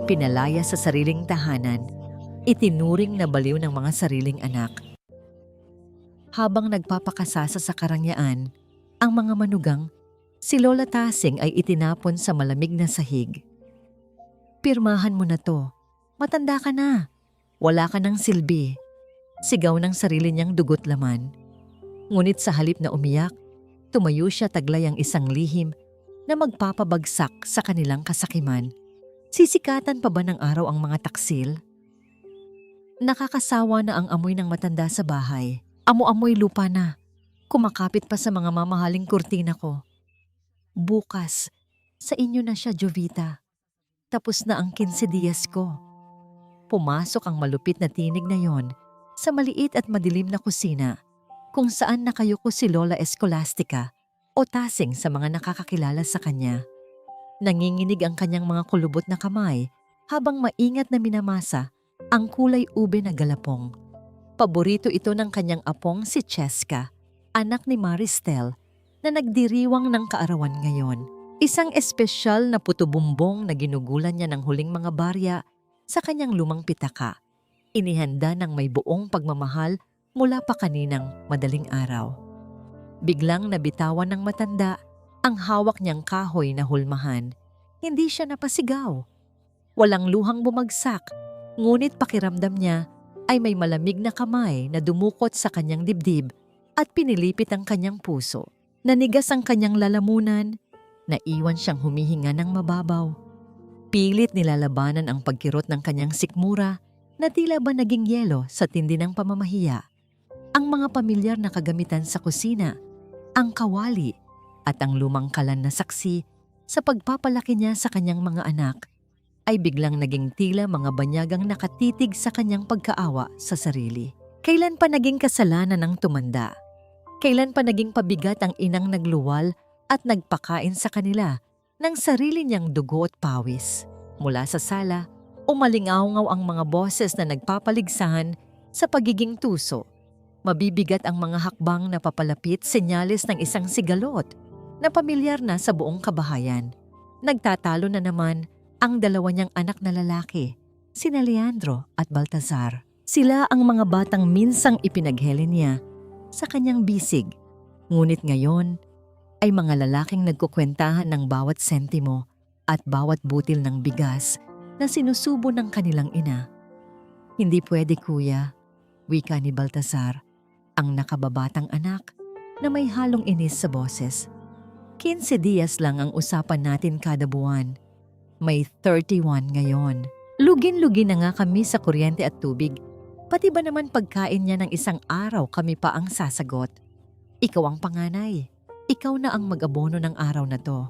pinalaya sa sariling tahanan, itinuring na baliw ng mga sariling anak. Habang nagpapakasasa sa karangyaan, ang mga manugang, si Lola Tasing ay itinapon sa malamig na sahig. "Pirmahan mo na to. Matanda ka na. Wala ka ng silbi." Sigaw ng sarili niyang dugot laman. Ngunit sa halip na umiyak, tumayo siya taglay ang isang lihim na magpapabagsak sa kanilang kasakiman. Sisikatan pa ba ng araw ang mga taksil? Nakakasawa na ang amoy ng matanda sa bahay. Amo-amoy lupa na. Kumakapit pa sa mga mamahaling kurtina ko. "Bukas, sa inyo na siya, Jovita. Tapos na ang 15 diyas ko." Pumasok ang malupit na tinig na yon sa maliit at madilim na kusina kung saan nakayuko si Lola Escolastica o Tasing sa mga nakakakilala sa kanya. Nanginginig ang kanyang mga kulubot na kamay habang maingat na minamasa ang kulay ube na galapong. Paborito ito ng kanyang apong si Cheska, anak ni Maristel, na nagdiriwang ng kaarawan ngayon. Isang espesyal na putubumbong na ginugulan niya ng huling mga barya sa kanyang lumang pitaka. Inihanda ng may buong pagmamahal mula pa kaninang madaling araw. Biglang nabitawan ng matanda ang hawak niyang kahoy na hulmahan. Hindi siya napasigaw. Walang luhang bumagsak, ngunit pakiramdam niya ay may malamig na kamay na dumukot sa kanyang dibdib at pinilipit ang kanyang puso. Nanigas ang kanyang lalamunan, naiwan siyang humihinga ng mababaw. Pilit nilalabanan ang pagkirot ng kanyang sikmura na tila ba naging yelo sa tindi ng pamamahiya. Ang mga pamilyar na kagamitan sa kusina, ang kawali at ang lumang kalan na saksi sa pagpapalaki niya sa kanyang mga anak ay biglang naging tila mga banyagang nakatitig sa kanyang pagkaawa sa sarili. Kailan pa naging kasalanan ng tumanda? Kailan pa naging pabigat ang inang nagluwal at nagpakain sa kanila ng sarili niyang dugo at pawis? Mula sa sala, umalingaw-ngaw ang mga boses na nagpapaligsahan sa pagiging tuso. Mabibigat ang mga hakbang na papalapit, senyales ng isang sigalot na pamilyar na sa buong kabahayan. Nagtatalo na naman ang dalawa niyang anak na lalaki, sina Leandro at Baltazar. Sila ang mga batang minsang ipinaghele niya sa kanyang bisig. Ngunit ngayon ay mga lalaking nagkukwentahan ng bawat sentimo at bawat butil ng bigas na sinusubo ng kanilang ina. "Hindi pwede, kuya," wika ni Baltazar, ang nakababatang anak na may halong inis sa boses. 15 diyas lang ang usapan natin kada buwan. May 31 ngayon. Lugin-lugi na nga kami sa kuryente at tubig. Pati ba naman pagkain niya ng isang araw kami pa ang sasagot? Ikaw ang panganay. Ikaw na ang mag-abono ng araw na to.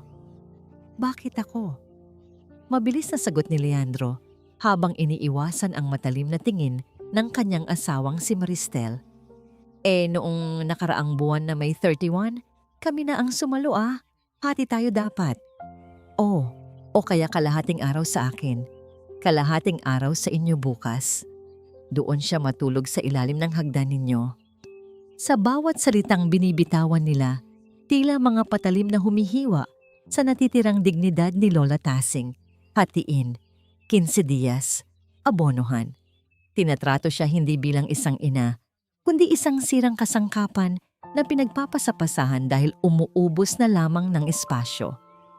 "Bakit ako?" Mabilis na sagot ni Leandro habang iniiwasan ang matalim na tingin ng kanyang asawang si Maristel. Noong nakaraang buwan na may 31, kami na ang sumalo ah. Hati tayo dapat." O kaya kalahating araw sa akin, kalahating araw sa inyo bukas. Doon siya matulog sa ilalim ng hagdan ninyo. Sa bawat salitang binibitawan nila, tila mga patalim na humihiwa sa natitirang dignidad ni Lola Tasing. Hatiin, 15 diyas, abonohan. Tinatrato siya hindi bilang isang ina, kundi isang sirang kasangkapan na pinagpapasapasahan dahil umuubos na lamang ng espasyo.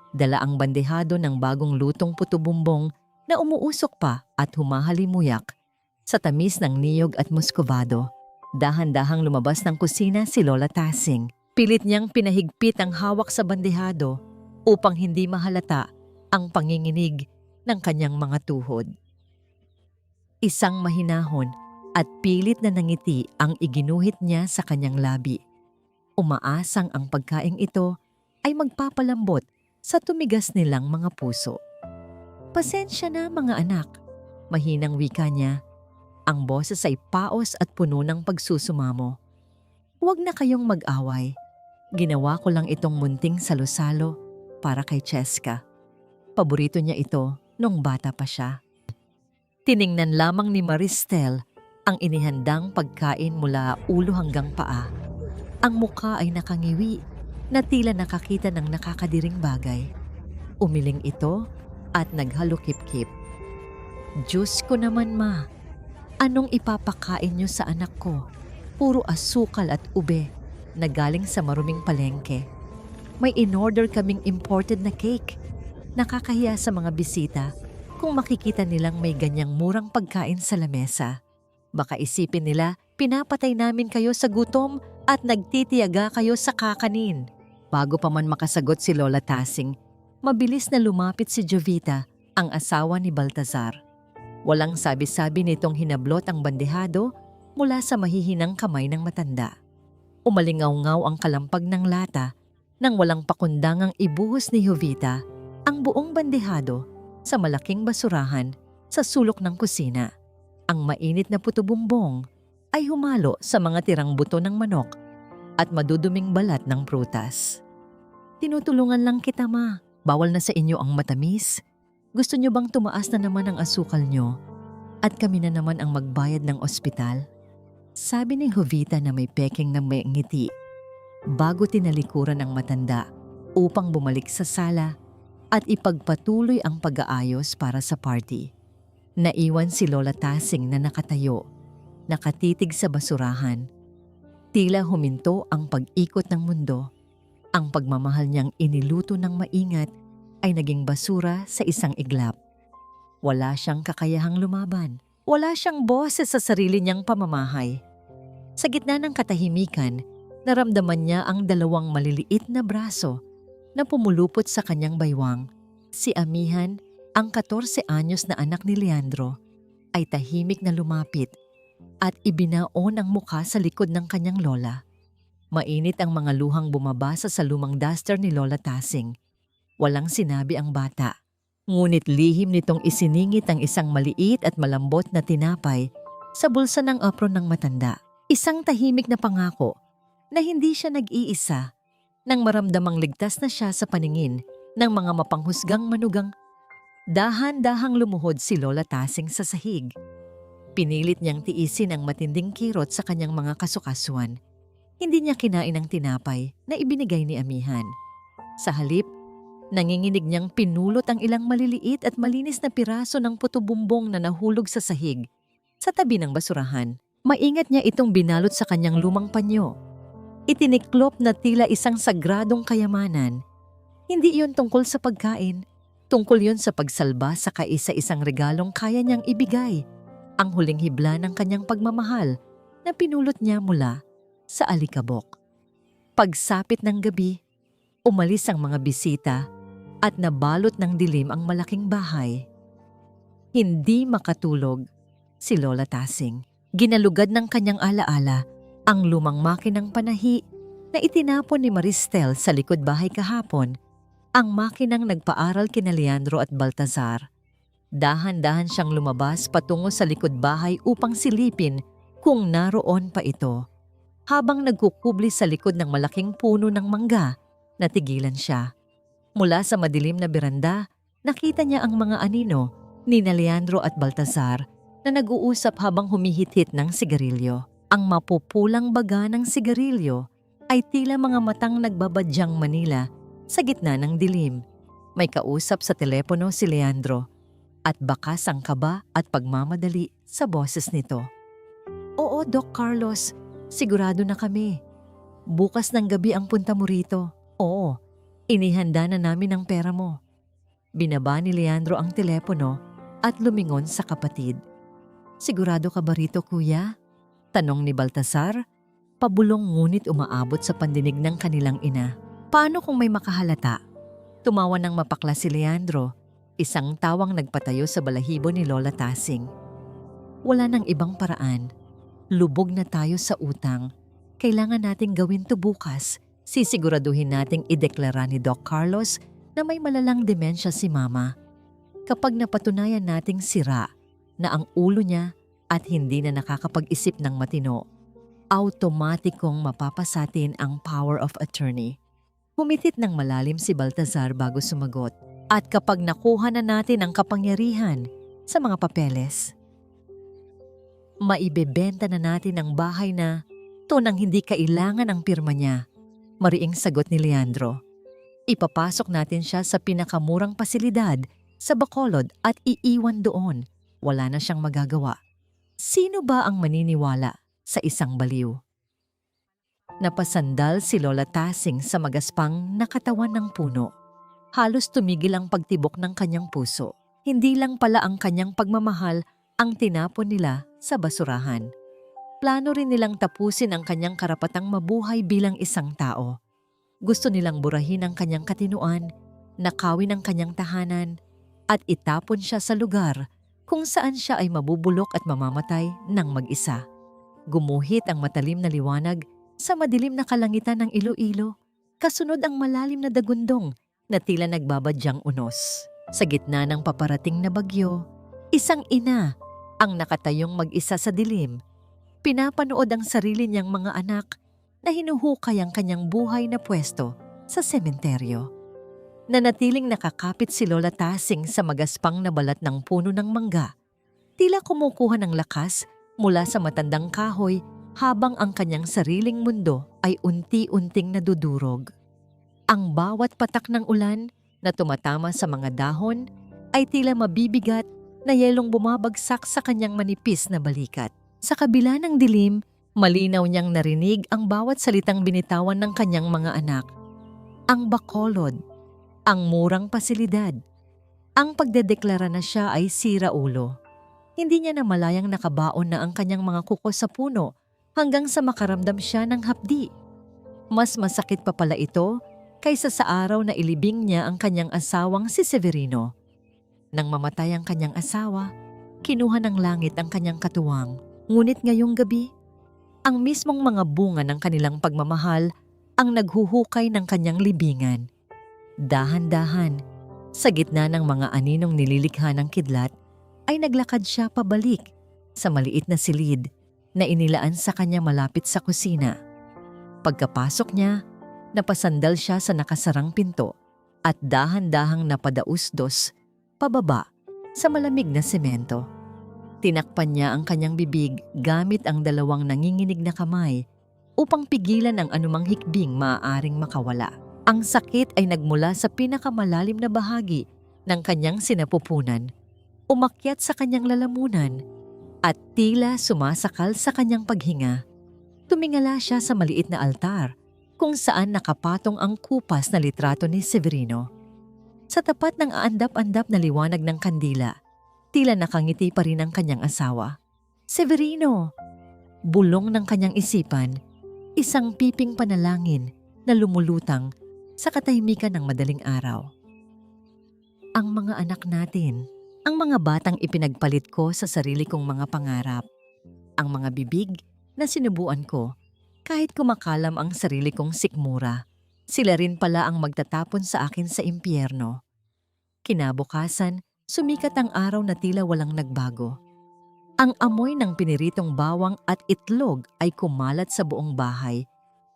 Dala ang bandehado ng bagong lutong putubumbong na umuusok pa at humahalimuyak sa tamis ng niyog at muscovado. Dahan-dahang lumabas ng kusina si Lola Tasing. Pilit niyang pinahigpit ang hawak sa bandehado upang hindi mahalata ang panginginig ng kanyang mga tuhod. Isang mahinahon at pilit na nangiti ang iginuhit niya sa kanyang labi. Umaasang ang pagkaing ito ay magpapalambot sa tumigas nilang mga puso. "Pasensya na mga anak," mahinang wika niya. Ang boses ay paos at puno ng pagsusumamo. "Huwag na kayong mag-away. Ginawa ko lang itong munting salo-salo para kay Cheska. Paborito niya ito nung bata pa siya." Tiningnan lamang ni Maristel ang inihandang pagkain mula ulo hanggang paa. Ang mukha ay nakangiwi na tila nakakita ng nakakadiring bagay. Umiling ito at naghalukip-kip. Diyos ko naman, ma. Anong ipapakain niyo sa anak ko? Puro asukal at ube na galing sa maruming palengke. May in-order kaming imported na cake. Nakakahiya sa mga bisita kung makikita nilang may ganyang murang pagkain sa lamesa. Baka isipin nila, pinapatay namin kayo sa gutom at nagtitiyaga kayo sa kakanin. Bago pa man makasagot si Lola Tasing, mabilis na lumapit si Jovita, ang asawa ni Baltazar. Walang sabi-sabi nitong hinablot ang bandehado mula sa mahihinang kamay ng matanda. Umalingaw-ngaw ang kalampag ng lata nang walang pakundangang ibuhos ni Jovita ang buong bandehado sa malaking basurahan sa sulok ng kusina. Ang mainit na puto bumbong ay humalo sa mga tirang buto ng manok at maduduming balat ng prutas. Tinutulungan lang kita, ma. Bawal na sa inyo ang matamis. Gusto nyo bang tumaas na naman ang asukal nyo at kami na naman ang magbayad ng ospital? Sabi ni Jovita na may peking ng may ngiti bago tinalikuran ng matanda upang bumalik sa sala at ipagpatuloy ang pag-aayos para sa party. Naiwan si Lola Tasing na nakatayo, nakatitig sa basurahan. Tila huminto ang pag-ikot ng mundo. Ang pagmamahal niyang iniluto ng maingat ay naging basura sa isang iglap. Wala siyang kakayahang lumaban. Wala siyang boses sa sarili niyang pamamahay. Sa gitna ng katahimikan, naramdaman niya ang dalawang maliliit na braso na pumulupot sa kanyang baywang. Si Amihan, ang 14 anyos na anak ni Leandro, ay tahimik na lumapit at ibinaon ang mukha sa likod ng kanyang lola. Mainit ang mga luhang bumabasa sa lumang duster ni Lola Tasing. Walang sinabi ang bata, ngunit lihim nitong isiningit ang isang maliit at malambot na tinapay sa bulsa ng apron ng matanda. Isang tahimik na pangako na hindi siya nag-iisa nang maramdamang ligtas na siya sa paningin ng mga mapanghusgang manugang. Dahan-dahang lumuhod si Lola Tasing sa sahig. Pinilit niyang tiisin ang matinding kirot sa kanyang mga kasukasuan. Hindi niya kinain ang tinapay na ibinigay ni Amihan. Sa halip, nanginginig niyang pinulot ang ilang maliliit at malinis na piraso ng puto bumbong na nahulog sa sahig. Sa tabi ng basurahan, maingat niya itong binalot sa kanyang lumang panyo. Itiniklop na tila isang sagradong kayamanan. Hindi iyon tungkol sa pagkain. Tungkol yun sa pagsalba sa kaisa-isang regalong kaya niyang ibigay. Ang huling hibla ng kanyang pagmamahal na pinulot niya mula sa alikabok. Pagsapit ng gabi, umalis ang mga bisita at nabalot ng dilim ang malaking bahay. Hindi makatulog si Lola Tasing. Ginalugad ng kanyang alaala ang lumang makinang panahi na itinapon ni Maristel sa likod bahay kahapon, ang makinang nagpaaral kina Leandro at Baltazar. Dahan-dahan siyang lumabas patungo sa likod bahay upang silipin kung naroon pa ito. Habang nagkukubli sa likod ng malaking puno ng mangga, natigilan siya. Mula sa madilim na beranda, nakita niya ang mga anino ni Leandro at Baltazar na nag-uusap habang humihit-hit ng sigarilyo. Ang mapupulang baga ng sigarilyo ay tila mga matang nagbabadyang Manila sa gitna ng dilim. May kausap sa telepono si Leandro at bakas ang kaba at pagmamadali sa boses nito. Oo, Doc Carlos, sigurado na kami. Bukas ng gabi ang punta mo rito. Oo, inihanda na namin ang pera mo. Binaba ni Leandro ang telepono at lumingon sa kapatid. Sigurado ka ba rito, kuya? Tanong ni Baltazar, pabulong ngunit umaabot sa pandinig ng kanilang ina. Paano kung may makahalata? Tumawa ng mapakla si Leandro, isang tawang nagpatayo sa balahibo ni Lola Tasing. Wala nang ibang paraan. Lubog na tayo sa utang. Kailangan nating gawin to bukas. Sisiguraduhin nating ideklara ni Doc Carlos na may malalang demensya si Mama. Kapag napatunayan nating sira na ang ulo niya at hindi na nakakapag-isip ng matino, automatikong mapapasatin ang power of attorney. Humitit ng malalim si Baltazar bago sumagot. At kapag nakuha na natin ang kapangyarihan sa mga papeles, maibebenta na natin ang bahay na to nang hindi kailangan ang pirma niya. Mariing sagot ni Leandro. Ipapasok natin siya sa pinakamurang pasilidad sa Bacolod at iiwan doon Wala na siyang magagawa. Sino ba ang maniniwala sa isang baliw? Napasandal si Lola Tasing sa magaspang na katawan ng puno. Halos tumigil ang pagtibok ng kanyang puso. Hindi lang pala ang kanyang pagmamahal ang tinapon nila sa basurahan. Plano rin nilang tapusin ang kanyang karapatang mabuhay bilang isang tao. Gusto nilang burahin ang kanyang katinuan, nakawin ang kanyang tahanan, at itapon siya sa lugar kung saan siya ay mabubulok at mamamatay ng mag-isa. Gumuhit ang matalim na liwanag sa madilim na kalangitan ng Iloilo, kasunod ang malalim na dagundong na tila nagbabadyang unos. Sa gitna ng paparating na bagyo, isang ina ang nakatayong mag-isa sa dilim. Pinapanood ang sarili niyang mga anak na hinuhukay ang kanyang buhay na pwesto sa sementeryo. Nanatiling nakakapit si Lola Tasing sa magaspang na balat ng puno ng mangga. Tila kumukuha ng lakas mula sa matandang kahoy habang ang kanyang sariling mundo ay unti-unting nadudurog. Ang bawat patak ng ulan na tumatama sa mga dahon ay tila mabibigat na yelong bumabagsak sa kanyang manipis na balikat. Sa kabila ng dilim, malinaw niyang narinig ang bawat salitang binitawan ng kanyang mga anak. Ang bakolod, ang murang pasilidad, ang pagdedeklara na siya ay siraulo. Hindi niya namalayang nakabaon na ang kanyang mga kuko sa puno hanggang sa makaramdam siya ng hapdi. Mas masakit pa pala ito kaysa sa araw na ilibing niya ang kanyang asawang si Severino. Nang mamatay ang kanyang asawa, kinuha ng langit ang kanyang katuwang. Ngunit ngayong gabi, ang mismong mga bunga ng kanilang pagmamahal ang naghuhukay ng kanyang libingan. Dahan-dahan, sa gitna ng mga aninong nililikha ng kidlat, ay naglakad siya pabalik sa maliit na silid na inilaan sa kanya malapit sa kusina. Pagkapasok niya, napasandal siya sa nakasarang pinto at dahan-dahang napadausdos pababa sa malamig na semento. Tinakpan niya ang kanyang bibig gamit ang dalawang nanginginig na kamay upang pigilan ang anumang hikbing maaaring makawala. Ang sakit ay nagmula sa pinakamalalim na bahagi ng kanyang sinapupunan, umakyat sa kanyang lalamunan at tila sumasakal sa kanyang paghinga. Tumingala siya sa maliit na altar kung saan nakapatong ang kupas na litrato ni Severino. Sa tapat ng aandap-andap na liwanag ng kandila, tila nakangiti pa rin ang kanyang asawa. Severino! Bulong ng kanyang isipan, isang piping panalangin na lumulutang sa katahimikan ng madaling araw. Ang mga anak natin, ang mga batang ipinagpalit ko sa sarili kong mga pangarap, ang mga bibig na sinubuan ko kahit kumakalam ang sarili kong sikmura, sila rin pala ang magtatapon sa akin sa impyerno. Kinabukasan, sumikat ang araw na tila walang nagbago. Ang amoy ng piniritong bawang at itlog ay kumalat sa buong bahay,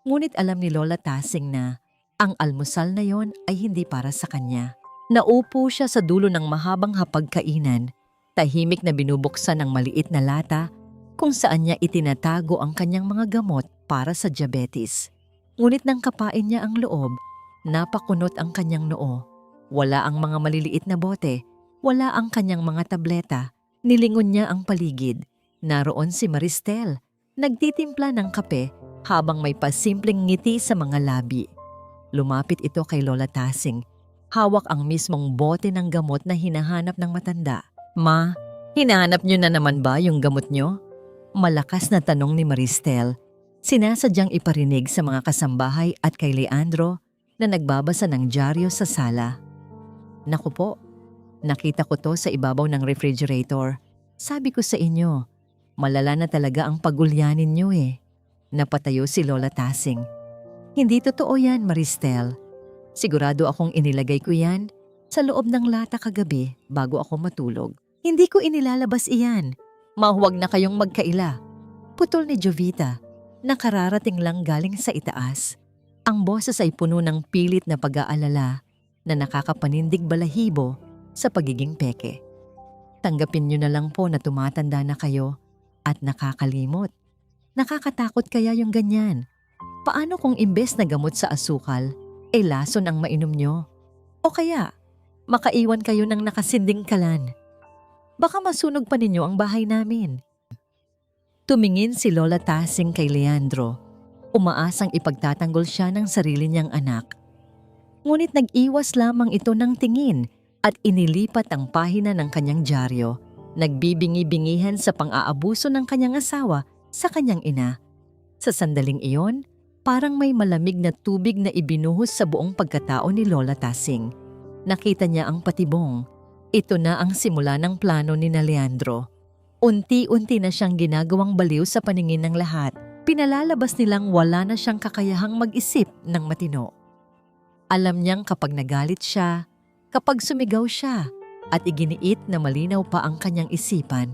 ngunit alam ni Lola Tasing na ang almusal na yon ay hindi para sa kanya. Naupo siya sa dulo ng mahabang hapagkainan, tahimik na binubuksan ng maliit na lata kung saan niya itinatago ang kanyang mga gamot para sa diabetes. Ngunit nang kapain niya ang loob, napakunot ang kanyang noo. Wala ang mga maliliit na bote, wala ang kanyang mga tableta. Nilingon niya ang paligid. Naroon si Maristel, nagtitimpla ng kape habang may pasimpleng ngiti sa mga labi. Lumapit ito kay Lola Tasing. Hawak ang mismong bote ng gamot na hinahanap ng matanda. Ma, hinahanap niyo na naman ba yung gamot niyo? Malakas na tanong ni Maristel. Sinasadyang iparinig sa mga kasambahay at kay Leandro na nagbabasa ng dyaryo sa sala. Naku po, nakita ko to sa ibabaw ng refrigerator. Sabi ko sa inyo, malala na talaga ang pagulyanin niyo eh. Napatayo si Lola Tasing. Hindi totoo yan, Maristel. Sigurado akong inilagay ko yan sa loob ng lata kagabi bago ako matulog. Hindi ko inilalabas iyan. Mahuwag na kayong magkaila. Putol ni Jovita, nakararating lang galing sa itaas. Ang boses ay puno ng pilit na pag-aalala na nakakapanindig balahibo sa pagiging peke. Tanggapin niyo na lang po na tumatanda na kayo at nakakalimot. Nakakatakot kaya yung ganyan. Paano kung imbes na gamot sa asukal, lason ang mainom nyo? O kaya, makaiwan kayo ng nakasinding kalan? Baka masunog pa ninyo ang bahay namin. Tumingin si Lola Tasing kay Leandro. Umaasang ipagtatanggol siya ng sarili niyang anak. Ngunit nag-iwas lamang ito ng tingin at inilipat ang pahina ng kanyang dyaryo. Nagbibingi-bingihan sa pang-aabuso ng kanyang asawa sa kanyang ina. Sa sandaling iyon, parang may malamig na tubig na ibinuhos sa buong pagkatao ni Lola Tasing. Nakita niya ang patibong. Ito na ang simula ng plano ni Leandro. Unti-unti na siyang ginagawang baliw sa paningin ng lahat. Pinalalabas nilang wala na siyang kakayahang mag-isip ng matino. Alam niyang kapag nagalit siya, kapag sumigaw siya, at iginiit na malinaw pa ang kanyang isipan,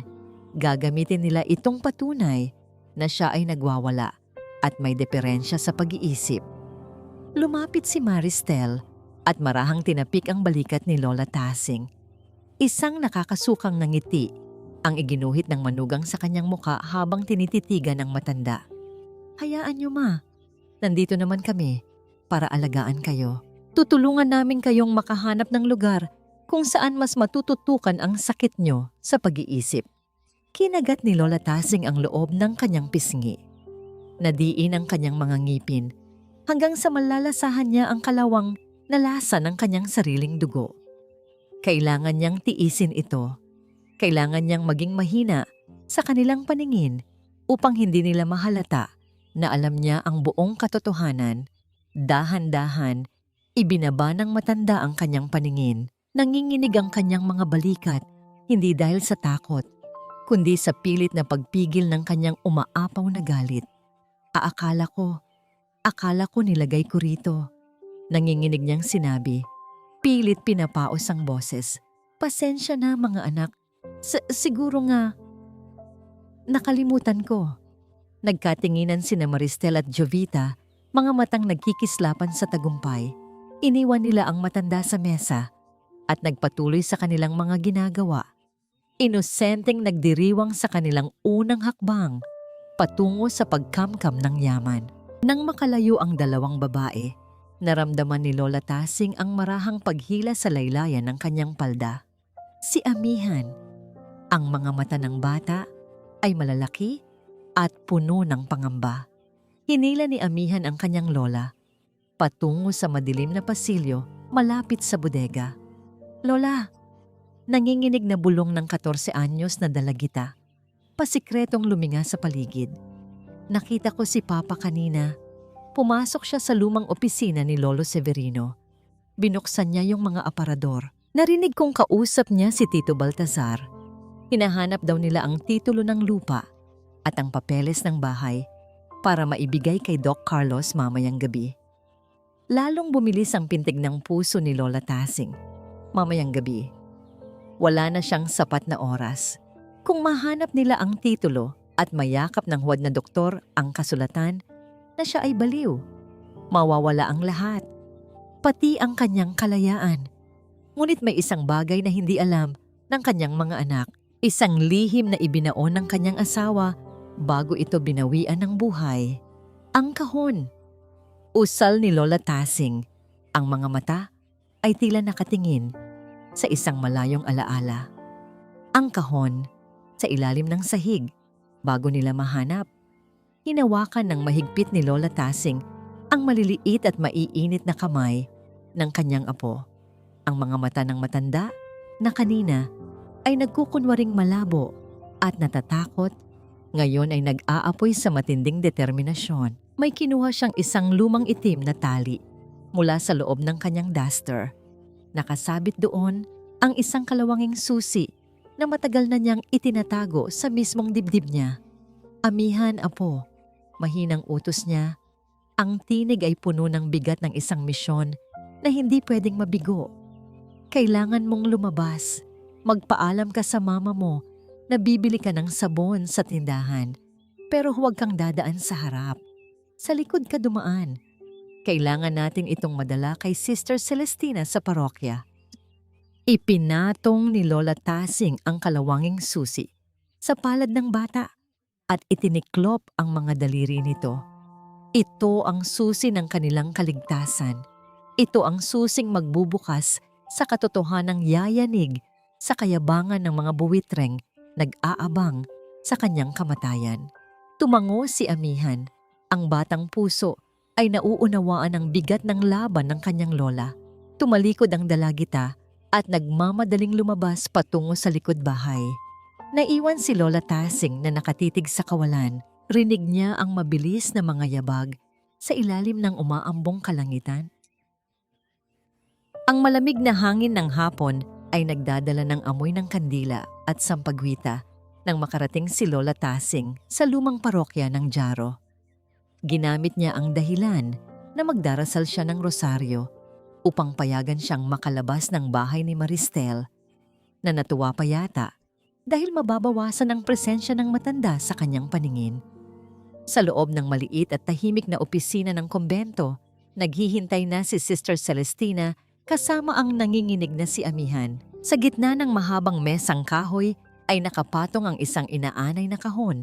gagamitin nila itong patunay na siya ay nagwawala at may diferensya sa pag-iisip. Lumapit si Maristel at marahang tinapik ang balikat ni Lola Tasing. Isang nakakasukang ngiti ang iginuhit ng manugang sa kanyang muka habang tinititigan ng matanda. Hayaan niyo ma, nandito naman kami para alagaan kayo. Tutulungan namin kayong makahanap ng lugar kung saan mas matututukan ang sakit nyo sa pag-iisip. Kinagat ni Lola Tasing ang loob ng kanyang pisngi. Nadiin ang kanyang mga ngipin hanggang sa malalasahan niya ang kalawang na lasa ng kanyang sariling dugo. Kailangan niyang tiisin ito. Kailangan niyang maging mahina sa kanilang paningin upang hindi nila mahalata na alam niya ang buong katotohanan. Dahan-dahan, ibinaba ng matanda ang kanyang paningin. Nanginginig ang kanyang mga balikat, hindi dahil sa takot, kundi sa pilit na pagpigil ng kanyang umaapaw na galit. Akala ko nilagay ko rito. Nanginginig niyang sinabi. Pilit pinapaos ang boses. Pasensya na mga anak. Siguro nga. Nakalimutan ko. Nagkatinginan sina Maristel at Jovita, mga matang nagkikislapan sa tagumpay. Iniwan nila ang matanda sa mesa at nagpatuloy sa kanilang mga ginagawa. Inosenteng nagdiriwang sa kanilang unang hakbang patungo sa pagkamkam ng yaman. Nang makalayo ang dalawang babae, naramdaman ni Lola Tasing ang marahang paghila sa laylayan ng kanyang palda. Si Amihan. Ang mga mata ng bata ay malalaki at puno ng pangamba. Hinila ni Amihan ang kanyang lola patungo sa madilim na pasilyo malapit sa bodega. Lola, nanginginig na bulong ng 14 anyos na dalagita. Pasikretong luminga sa paligid. Nakita ko si Papa kanina. Pumasok siya sa lumang opisina ni Lolo Severino. Binuksan niya yung mga aparador. Narinig kong kausap niya si Tito Baltazar. Hinahanap daw nila ang titulo ng lupa at ang papeles ng bahay para maibigay kay Doc Carlos mamayang gabi. Lalong bumilis ang pintig ng puso ni Lola Tasing. Mamayang gabi. Wala na siyang sapat na oras. Kung mahanap nila ang titulo at mayakap ng huwad na doktor ang kasulatan na siya ay baliw, mawawala ang lahat, pati ang kanyang kalayaan. Ngunit may isang bagay na hindi alam ng kanyang mga anak, isang lihim na ibinaon ng kanyang asawa bago ito binawian ng buhay. Ang kahon. Usal ni Lola Tasing. Ang mga mata ay tila nakatingin sa isang malayong alaala. Ang kahon sa ilalim ng sahig bago nila mahanap. Hinawakan ng mahigpit ni Lola Tasing ang maliliit at maiinit na kamay ng kanyang apo. Ang mga mata ng matanda na kanina ay nagkukunwaring malabo at natatakot, ngayon ay nag-aapoy sa matinding determinasyon. May kinuha siyang isang lumang itim na tali mula sa loob ng kanyang duster. Nakasabit doon ang isang kalawanging susi na matagal na niyang itinatago sa mismong dibdib niya. Amihan, apo, mahinang utos niya. Ang tinig ay puno ng bigat ng isang misyon na hindi pwedeng mabigo. Kailangan mong lumabas. Magpaalam ka sa mama mo na bibili ka ng sabon sa tindahan. Pero huwag kang dadaan sa harap. Sa likod ka dumaan. Kailangan natin itong madala kay Sister Celestina sa parokya. Ipinatong ni Lola Tasing ang kalawanging susi sa palad ng bata at itiniklop ang mga daliri nito. Ito ang susi ng kanilang kaligtasan. Ito ang susing magbubukas sa katotohanang yayanig sa kayabangan ng mga buwitreng nag-aabang sa kanyang kamatayan. Tumango si Amihan. Ang batang puso ay nauunawaan ang bigat ng laban ng kanyang lola. Tumalikod ang dalagita at nagmamadaling lumabas patungo sa likod bahay. Naiwan si Lola Tasing na nakatitig sa kawalan. Rinig niya ang mabilis na mga yabag sa ilalim ng umaambong kalangitan. Ang malamig na hangin ng hapon ay nagdadala ng amoy ng kandila at sampagwita nang makarating si Lola Tasing sa lumang parokya ng Jaro. Ginamit niya ang dahilan na magdarasal siya ng rosaryo upang payagan siyang makalabas ng bahay ni Maristel, na natuwa pa yata dahil mababawasan ang presensya ng matanda sa kanyang paningin. Sa loob ng maliit at tahimik na opisina ng kumbento, naghihintay na si Sister Celestina kasama ang nanginginig na si Amihan. Sa gitna ng mahabang mesang kahoy ay nakapatong ang isang inaanay na kahon,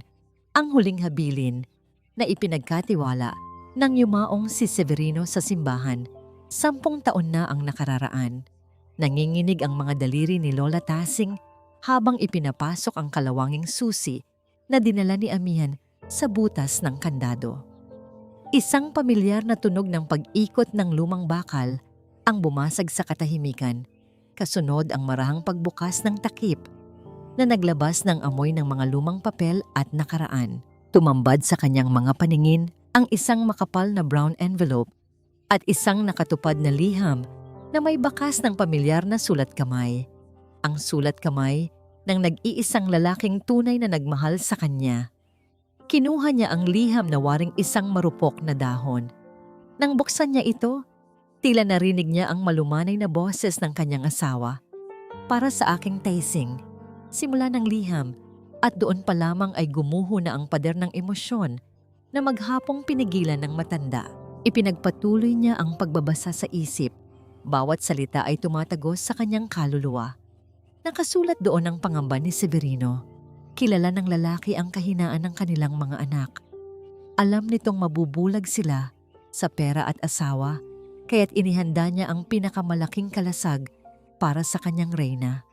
ang huling habilin na ipinagkatiwala ng yumaong si Severino sa simbahan. 10 taon na ang nakararaan. Nanginginig ang mga daliri ni Lola Tasing habang ipinapasok ang kalawanging susi na dinala ni Amihan sa butas ng kandado. Isang pamilyar na tunog ng pag-ikot ng lumang bakal ang bumasag sa katahimikan, kasunod ang marahang pagbukas ng takip na naglabas ng amoy ng mga lumang papel at nakaraan. Tumambad sa kanyang mga paningin ang isang makapal na brown envelope at isang nakatupad na liham na may bakas ng pamilyar na sulat kamay. Ang sulat kamay ng nag-iisang lalaking tunay na nagmahal sa kanya. Kinuha niya ang liham na waring isang marupok na dahon. Nang buksan niya ito, tila narinig niya ang malumanay na boses ng kanyang asawa. Para sa aking Tasing, simula ng liham, at doon pa lamang ay gumuho na ang pader ng emosyon na maghapong pinigilan ng matanda. Ipinagpatuloy niya ang pagbabasa sa isip. Bawat salita ay tumatagos sa kanyang kaluluwa. Nakasulat doon ang pangamba ni Severino. Kilala ng lalaki ang kahinaan ng kanilang mga anak. Alam nitong mabubulag sila sa pera at asawa, kaya't inihanda niya ang pinakamalaking kalasag para sa kanyang reyna.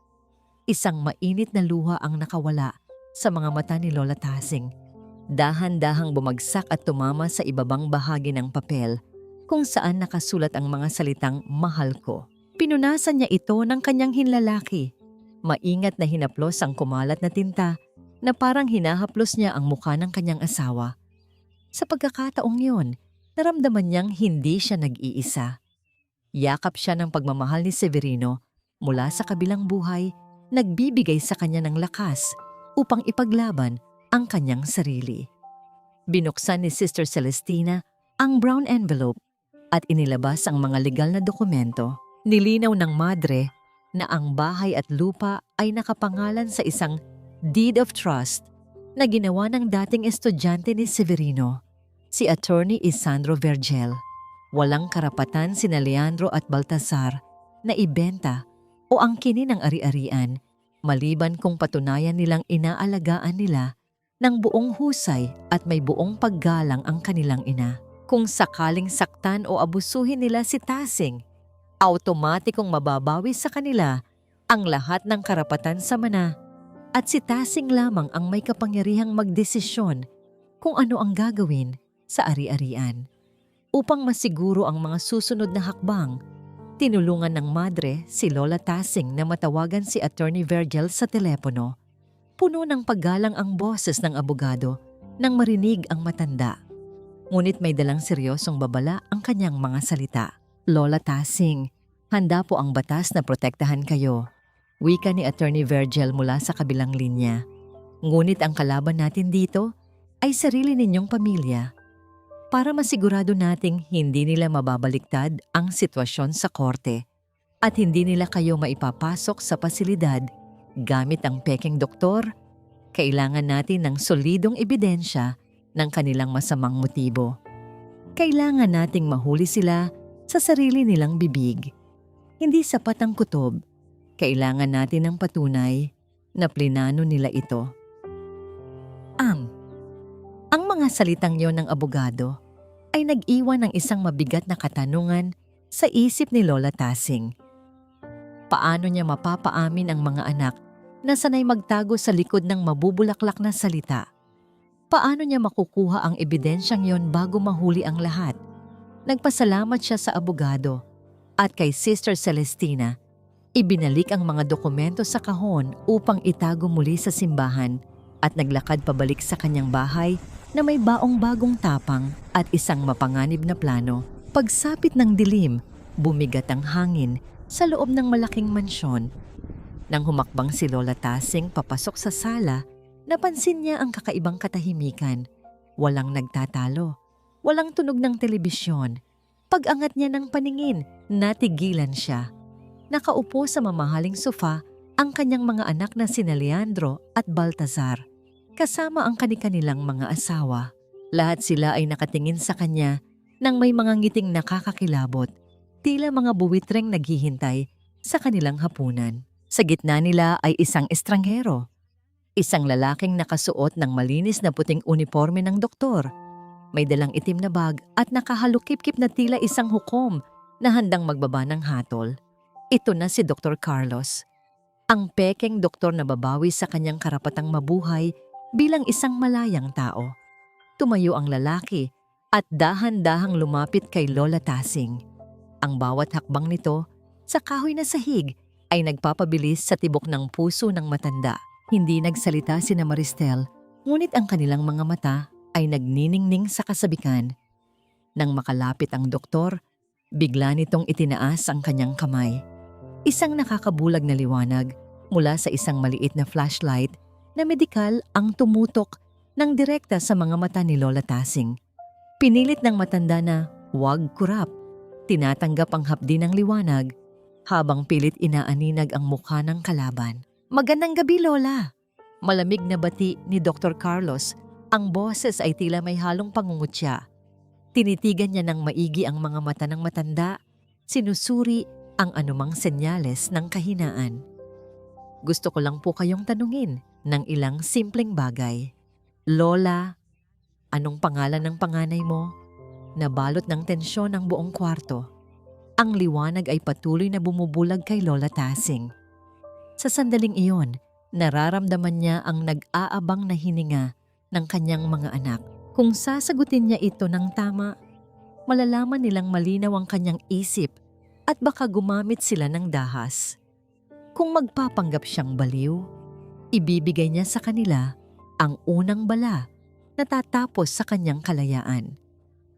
Isang mainit na luha ang nakawala sa mga mata ni Lola Tasing. Dahan-dahang bumagsak at tumama sa ibabang bahagi ng papel kung saan nakasulat ang mga salitang mahal ko. Pinunasan niya ito ng kanyang hinlalaki. Maingat na hinaplos ang kumalat na tinta na parang hinahaplos niya ang mukha ng kanyang asawa. Sa pagkakataong yun, naramdaman niyang hindi siya nag-iisa. Yakap siya ng pagmamahal ni Severino mula sa kabilang buhay, nagbibigay sa kanya ng lakas upang ipaglaban ang kanyang sarili. Binuksan ni Sister Celestina ang brown envelope at inilabas ang mga legal na dokumento. Nilinaw ng madre na ang bahay at lupa ay nakapangalan sa isang deed of trust na ginawa ng dating estudyante ni Severino, si Attorney Isandro Vergel. Walang karapatan sina Leandro at Baltasar na ibenta o angkinin ang ari-arian maliban kung patunayan nilang inaalagaan nila ng buong husay at may buong paggalang ang kanilang ina. Kung sakaling saktan o abusuhin nila si Tasing, automatikong mababawi sa kanila ang lahat ng karapatan sa mana at si Tasing lamang ang may kapangyarihang magdesisyon kung ano ang gagawin sa ari-arian. Upang masiguro ang mga susunod na hakbang, tinulungan ng madre si Lola Tasing na matawagan si Attorney Vergel sa telepono. Puno ng paggalang ang boses ng abogado nang marinig ang matanda. Ngunit may dalang seryosong babala ang kanyang mga salita. Lola Tasing, handa po ang batas na protektahan kayo. Wika ni Attorney Vergel mula sa kabilang linya. Ngunit ang kalaban natin dito ay sarili ninyong pamilya. Para masigurado nating hindi nila mababaliktad ang sitwasyon sa korte at hindi nila kayo maipapasok sa pasilidad gamit ang pekeng doktor, kailangan natin ng solidong ebidensya ng kanilang masamang motibo. Kailangan nating mahuli sila sa sarili nilang bibig. Hindi sapat ang kutob. Kailangan natin ng patunay na plinano nila ito. Ang mga salitang yon ng abogado ay nag-iwan ng isang mabigat na katanungan sa isip ni Lola Tasing. Paano niya mapapaamin ang mga anak na sanay magtago sa likod ng mabubulaklak na salita? Paano niya makukuha ang ebidensyang yon bago mahuli ang lahat? Nagpasalamat siya sa abogado at kay Sister Celestina. Ibinalik ang mga dokumento sa kahon upang itago muli sa simbahan at naglakad pabalik sa kanyang bahay na may baong bagong tapang at isang mapanganib na plano. Pagsapit ng dilim, bumigat ang hangin sa loob ng malaking mansyon. Nang humakbang si Lola Tasing papasok sa sala, napansin niya ang kakaibang katahimikan. Walang nagtatalo, walang tunog ng telebisyon. Pag-angat niya ng paningin, natigilan siya. Nakaupo sa mamahaling sofa ang kanyang mga anak na sina Leandro at Baltazar, kasama ang kanilang mga asawa. Lahat sila ay nakatingin sa kanya nang may mga ngiting nakakakilabot, tila mga buwitreng naghihintay sa kanilang hapunan. Sa gitna nila ay isang estranghero, isang lalaking nakasuot ng malinis na puting uniforme ng doktor. May dalang itim na bag at nakahalukip-kip na tila isang hukom na handang magbaba ng hatol. Ito na si Dr. Carlos, ang pekeng doktor na babawi sa kanyang karapatang mabuhay bilang isang malayang tao. Tumayo ang lalaki at dahan-dahang lumapit kay Lola Tasing. Ang bawat hakbang nito sa kahoy na sahig ay nagpapabilis sa tibok ng puso ng matanda. Hindi nagsalita sina Maristel, ngunit ang kanilang mga mata ay nagniningning sa kasabikan. Nang makalapit ang doktor, bigla nitong itinaas ang kanyang kamay. Isang nakakabulag na liwanag mula sa isang maliit na flashlight na medikal ang tumutok ng direkta sa mga mata ni Lola Tasing. Pinilit ng matanda na huwag kurap. Tinatanggap ang hapdi ng liwanag habang pilit inaaninag ang mukha ng kalaban. "Magandang gabi, Lola." Malamig na bati ni Dr. Carlos. Ang boses ay tila may halong pangungutya. Tinitigan niya ng maigi ang mga mata ng matanda. Sinusuri ang anumang senyales ng kahinaan. "Gusto ko lang po kayong tanungin ng ilang simpleng bagay. Lola, anong pangalan ng panganay mo?" Nabalot ng tensyon ang buong kwarto. Ang liwanag ay patuloy na bumubulag kay Lola Tasing. Sa sandaling iyon, nararamdaman niya ang nag-aabang na hininga ng kanyang mga anak. Kung sasagutin niya ito ng tama, malalaman nilang malinaw ang kanyang isip at baka gumamit sila ng dahas. Kung magpapanggap siyang baliw, ibibigay niya sa kanila ang unang bala na tatapos sa kanyang kalayaan.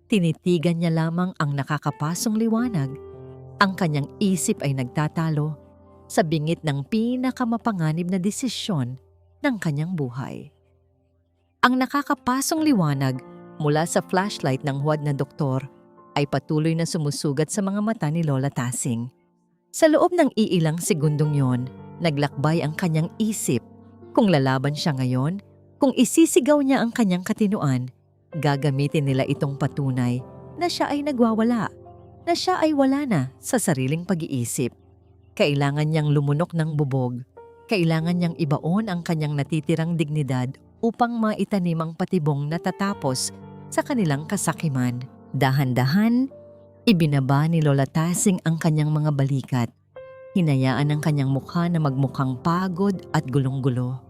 Tinitigan niya lamang ang nakakapasong liwanag. Ang kanyang isip ay nagtatalo sa bingit ng pinakamapanganib na desisyon ng kanyang buhay. Ang nakakapasong liwanag mula sa flashlight ng huwad na doktor ay patuloy na sumusugat sa mga mata ni Lola Tasing. Sa loob ng iilang segundong yon, naglakbay ang kanyang isip. Kung lalaban siya ngayon, kung isisigaw niya ang kanyang katinuan, gagamitin nila itong patunay na siya ay nagwawala, na siya ay wala na sa sariling pag-iisip. Kailangan niyang lumunok ng bubog. Kailangan niyang ibaon ang kanyang natitirang dignidad upang maitanim ang patibong na tatapos sa kanilang kasakiman. Dahan-dahan, ibinaba ni Lola Tasing ang kanyang mga balikat. Hinayaan ang kanyang mukha na magmukhang pagod at gulong-gulo.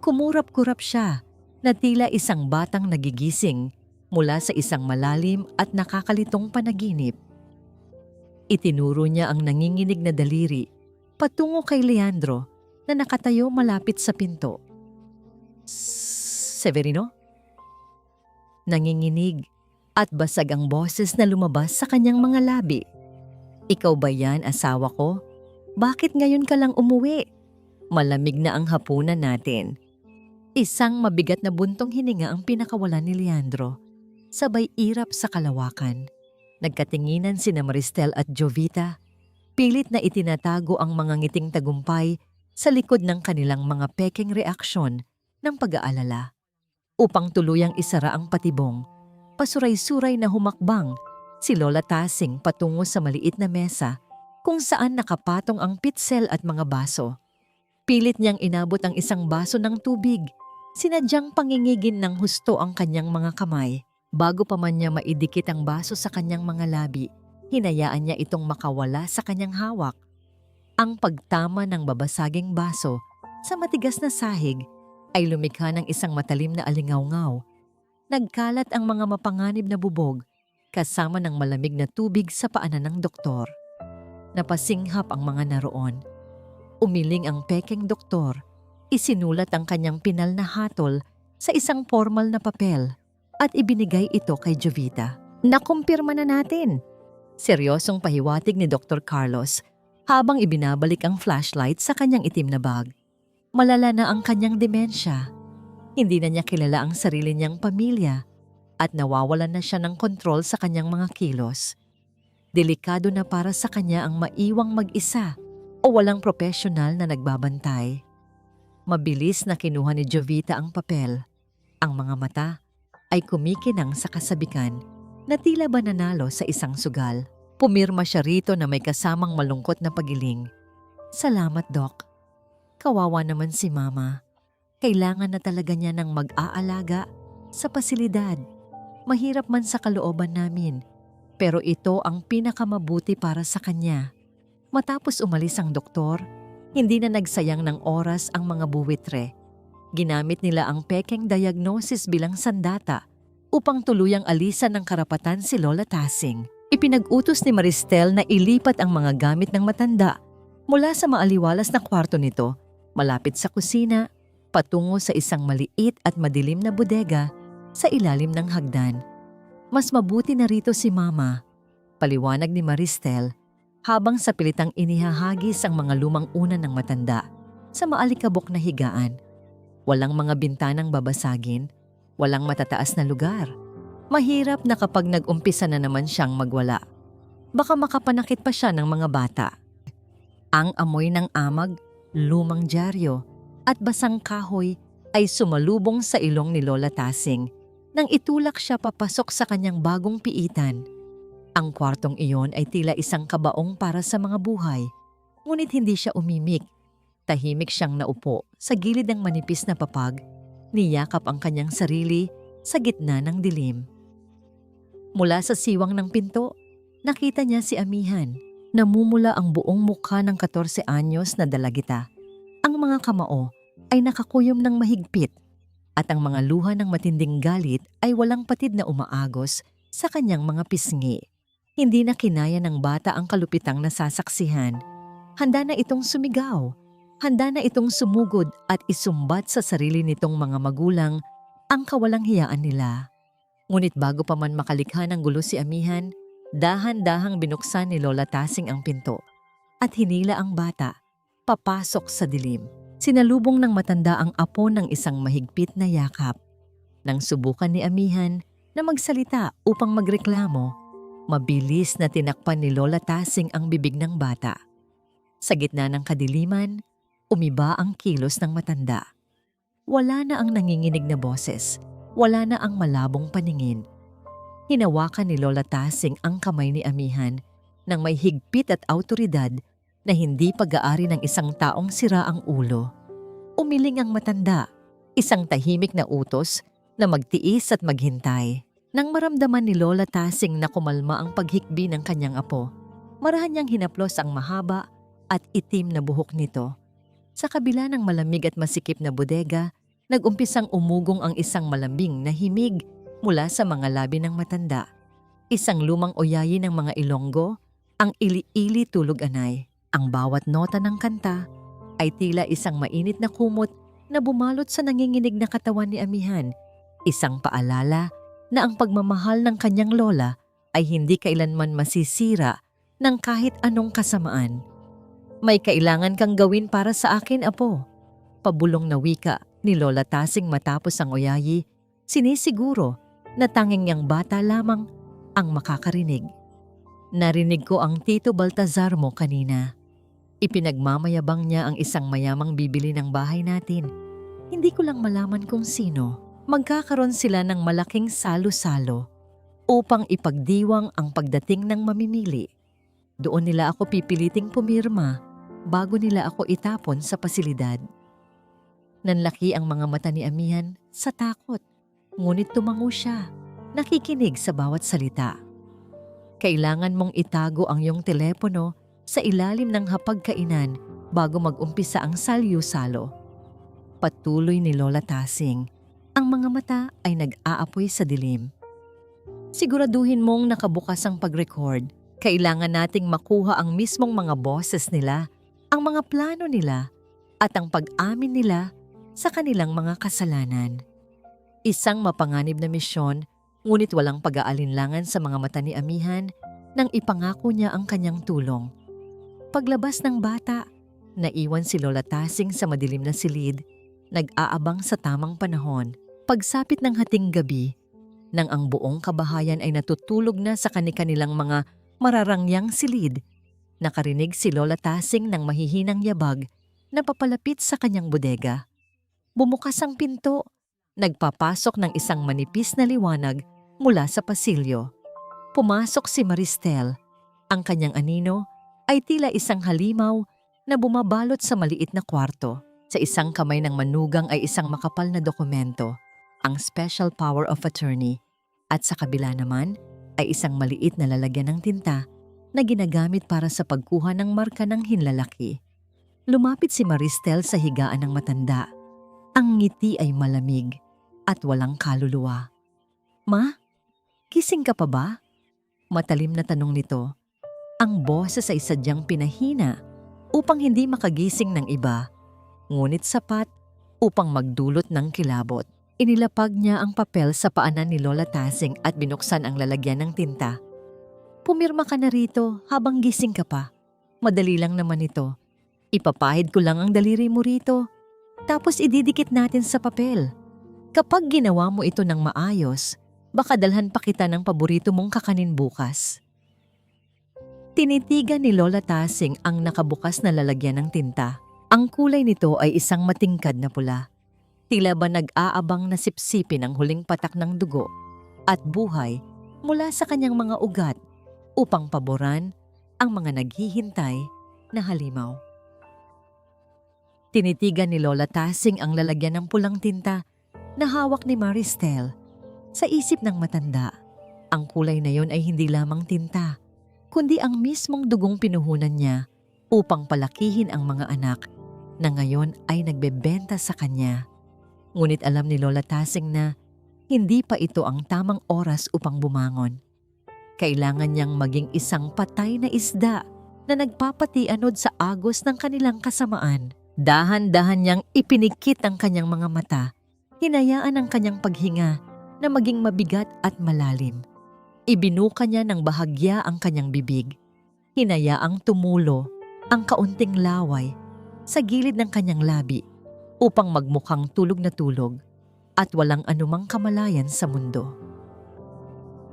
Kumurap-kurap siya na tila isang batang nagigising mula sa isang malalim at nakakalitong panaginip. Itinuro niya ang nanginginig na daliri patungo kay Leandro na nakatayo malapit sa pinto. "Severino?" Nanginginig at basag ang boses na lumabas sa kanyang mga labi. "Ikaw ba yan, asawa ko? Bakit ngayon ka lang umuwi? Malamig na ang hapunan natin." Isang mabigat na buntong hininga ang pinakawalan ni Leandro, sabay irap sa kalawakan. Nagkatinginan sina Maristel at Jovita, pilit na itinatago ang mga ngiting tagumpay sa likod ng kanilang mga pekeng reaksyon ng pag-aalala. Upang tuluyang isara ang patibong, pasuray-suray na humakbang si Lola Tasing patungo sa maliit na mesa kung saan nakapatong ang pitsel at mga baso. Pilit niyang inabot ang isang baso ng tubig. Sinadyang pangingigin ng husto ang kanyang mga kamay. Bago pa man niya maidikit ang baso sa kanyang mga labi, hinayaan niya itong makawala sa kanyang hawak. Ang pagtama ng babasaging baso sa matigas na sahig ay lumikha ng isang matalim na alingawngaw. Nagkalat ang mga mapanganib na bubog kasama ng malamig na tubig sa paanan ng doktor. Napasinghap ang mga naroon. Umiling ang pekeng doktor. Isinulat ang kanyang pinal na hatol sa isang formal na papel at ibinigay ito kay Jovita. Nakumpirma na natin. Seryosong pahiwatig ni Dr. Carlos habang ibinabalik ang flashlight sa kanyang itim na bag. Malala na ang kanyang demensya. Hindi na niya kilala ang sarili niyang pamilya at nawawalan na siya ng kontrol sa kanyang mga kilos. Delikado na para sa kanya ang maiwang mag-isa o walang profesional na nagbabantay. Mabilis na kinuha ni Jovita ang papel. Ang mga mata ay kumikinang sa kasabikan na tila ba nanalo sa isang sugal. Pumirma siya rito na may kasamang malungkot na pagiling. Salamat, Doc. Kawawa naman si Mama. Kailangan na talaga niya ng mag-aalaga sa pasilidad. Mahirap man sa kalooban namin, pero ito ang pinakamabuti para sa kanya. Matapos umalis ang doktor, hindi na nagsayang ng oras ang mga buwitre. Ginamit nila ang pekeng diagnosis bilang sandata upang tuluyang alisan ng karapatan si Lola Tasing. Ipinag-utos ni Maristel na ilipat ang mga gamit ng matanda mula sa maaliwalas na kwarto nito, malapit sa kusina, patungo sa isang maliit at madilim na bodega sa ilalim ng hagdan. Mas mabuti na rito si Mama, paliwanag ni Maristel habang sa pilitang inihahagis ang mga lumang unan ng matanda sa maalikabok na higaan. Walang mga bintanang babasagin, walang matataas na lugar. Mahirap na kapag nag-umpisa na naman siyang magwala. Baka makapanakit pa siya ng mga bata. Ang amoy ng amag, lumang dyaryo at basang kahoy ay sumalubong sa ilong ni Lola Tasing nang itulak siya papasok sa kanyang bagong piitan. Ang kwartong iyon ay tila isang kabaong para sa mga buhay, ngunit hindi siya umimik. Tahimik siyang naupo sa gilid ng manipis na papag, niyakap ang kanyang sarili sa gitna ng dilim. Mula sa siwang ng pinto, nakita niya si Amihan. Namumula ang buong mukha ng 14 anyos na dalagita. Ang mga kamao ay nakakuyom ng mahigpit at ang mga luha ng matinding galit ay walang patid na umaagos sa kanyang mga pisngi. Hindi na kinaya ng bata ang kalupitang nasasaksihan. Handa na itong sumigaw. Handa na itong sumugod at isumbat sa sarili nitong mga magulang ang kawalang hiyaan nila. Ngunit bago pa man makalikha ng gulo si Amihan, dahan-dahang binuksan ni Lola Tasing ang pinto at hinila ang bata papasok sa dilim. Sinalubong ng matanda ang apo ng isang mahigpit na yakap. Nang subukan ni Amihan na magsalita upang magreklamo, mabilis na tinakpan ni Lola Tasing ang bibig ng bata. Sa gitna ng kadiliman, umiba ang kilos ng matanda. Wala na ang nanginginig na boses. Wala na ang malabong paningin. Hinawakan ni Lola Tasing ang kamay ni Amihan nang may higpit at awtoridad na hindi pag-aari ng isang taong sira ang ulo. Umiling ang matanda, isang tahimik na utos na magtiis at maghintay. Nang maramdaman ni Lola Tasing na kumalma ang paghikbi ng kanyang apo, marahan niyang hinaplos ang mahaba at itim na buhok nito. Sa kabila ng malamig at masikip na bodega, nag-umpisang umugong ang isang malambing na himig mula sa mga labi ng matanda. Isang lumang oyayi ng mga Ilonggo, ang ili-ili tulog anay. Ang bawat nota ng kanta ay tila isang mainit na kumot na bumalot sa nanginginig na katawan ni Amihan. Isang paalala na ang pagmamahal ng kanyang lola ay hindi kailanman masisira ng kahit anong kasamaan. May kailangan kang gawin para sa akin, apo. Pabulong na wika ni Lola Tasing matapos ang oyayi, sinisiguro na tanging niyang bata lamang ang makakarinig. Narinig ko ang Tito Baltazar mo kanina. Ipinagmamayabang niya ang isang mayamang bibili ng bahay natin. Hindi ko lang malaman kung sino. Magkakaroon sila ng malaking salo-salo upang ipagdiwang ang pagdating ng mamimili. Doon nila ako pipiliting pumirma bago nila ako itapon sa pasilidad. Nanlaki ang mga mata ni Amihan sa takot, ngunit tumango siya, nakikinig sa bawat salita. Kailangan mong itago ang iyong telepono sa ilalim ng hapagkainan bago mag-umpisa ang salyu-salo. Patuloy ni Lola Tasing. Ang mga mata ay nag-aapoy sa dilim. Siguraduhin mong nakabukas ang pag-record. Kailangan nating makuha ang mismong mga boses nila, ang mga plano nila, at ang pag-amin nila sa kanilang mga kasalanan. Isang mapanganib na misyon, ngunit walang pag-aalinlangan sa mga mata ni Amihan nang ipangako niya ang kanyang tulong. Paglabas ng bata, naiwan si Lola Tasing sa madilim na silid, nag-aabang sa tamang panahon. Pagsapit ng hating gabi, nang ang buong kabahayan ay natutulog na sa kani-kanilang mga mararangyang silid, nakarinig si Lola Tasing ng mahihinang yabag na papalapit sa kanyang bodega. Bumukas ang pinto, nagpapasok ng isang manipis na liwanag mula sa pasilyo. Pumasok si Maristel. Ang kanyang anino ay tila isang halimaw na bumabalot sa maliit na kwarto. Sa isang kamay ng manugang ay isang makapal na dokumento, ang Special Power of Attorney, at sa kabila naman ay isang maliit na lalagyan ng tinta na ginagamit para sa pagkuha ng marka ng hinlalaki. Lumapit si Maristel sa higaan ng matanda. Ang ngiti ay malamig at walang kaluluwa. "Ma, gising ka pa ba?" Matalim na tanong nito. Ang boses ay sadyang pinahina upang hindi makagising ng iba, ngunit sapat upang magdulot ng kilabot. Inilapag niya ang papel sa paanan ni Lola Tasing at binuksan ang lalagyan ng tinta. "Pumirma ka na rito habang gising ka pa. Madali lang naman ito. Ipapahid ko lang ang daliri mo rito, tapos ididikit natin sa papel. Kapag ginawa mo ito ng maayos, baka dalhan pa kita ng paborito mong kakanin bukas." Tinitigan ni Lola Tasing ang nakabukas na lalagyan ng tinta. Ang kulay nito ay isang matingkad na pula. Tila ba nag-aabang na sipsipin ang huling patak ng dugo at buhay mula sa kanyang mga ugat upang paboran ang mga naghihintay na halimaw. Tinitigan ni Lola Tasing ang lalagyan ng pulang tinta na hawak ni Maristel. Sa isip ng matanda, ang kulay na yon ay hindi lamang tinta, kundi ang mismong dugong pinuhunan niya upang palakihin ang mga anak na ngayon ay nagbebenta sa kanya. Ngunit alam ni Lola Tasing na hindi pa ito ang tamang oras upang bumangon. Kailangan niyang maging isang patay na isda na nagpapatianod sa agos ng kanilang kasamaan. Dahan-dahan niyang ipinikit ang kanyang mga mata, hinayaan ang kanyang paghinga na maging mabigat at malalim. Ibinuka niya ng bahagya ang kanyang bibig, hinayaang tumulo ang kaunting laway sa gilid ng kanyang labi upang magmukhang tulog na tulog at walang anumang kamalayan sa mundo.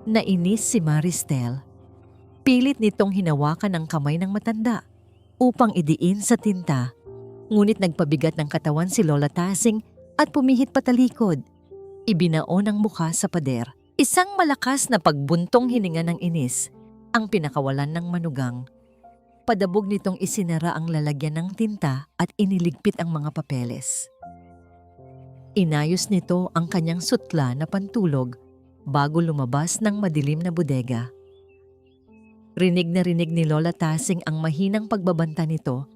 Nainis si Maristel. Pilit nitong hinawakan ang kamay ng matanda upang idiin sa tinta, ngunit nagpabigat ng katawan si Lola Tasing at pumihit patalikod. Ibinaon ang mukha sa pader. Isang malakas na pagbuntong hininga ng inis ang pinakawalan ng manugang. Padabog nitong isinara ang lalagyan ng tinta at iniligpit ang mga papeles. Inayos nito ang kanyang sutla na pantulog bago lumabas ng madilim na bodega. Rinig na rinig ni Lola Tasing ang mahinang pagbabanta nito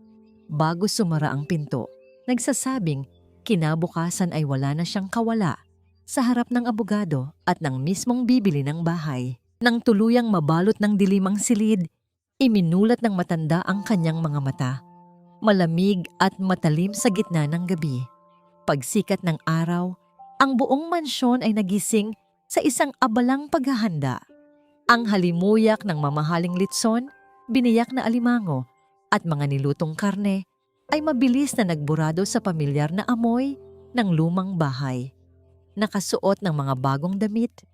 bago sumara ang pinto, nagsasabing kinabukasan ay wala na siyang kawala sa harap ng abogado at ng mismong bibili ng bahay. Nang tuluyang mabalot ng dilimang silid, iminulat ng matanda ang kanyang mga mata. Malamig at matalim sa gitna ng gabi. Pagsikat ng araw, ang buong mansyon ay nagising sa isang abalang paghahanda. Ang halimuyak ng mamahaling litson, biniyak na alimango, at mga nilutong karne ay mabilis na nagburado sa pamilyar na amoy ng lumang bahay. Nakasuot ng mga bagong damit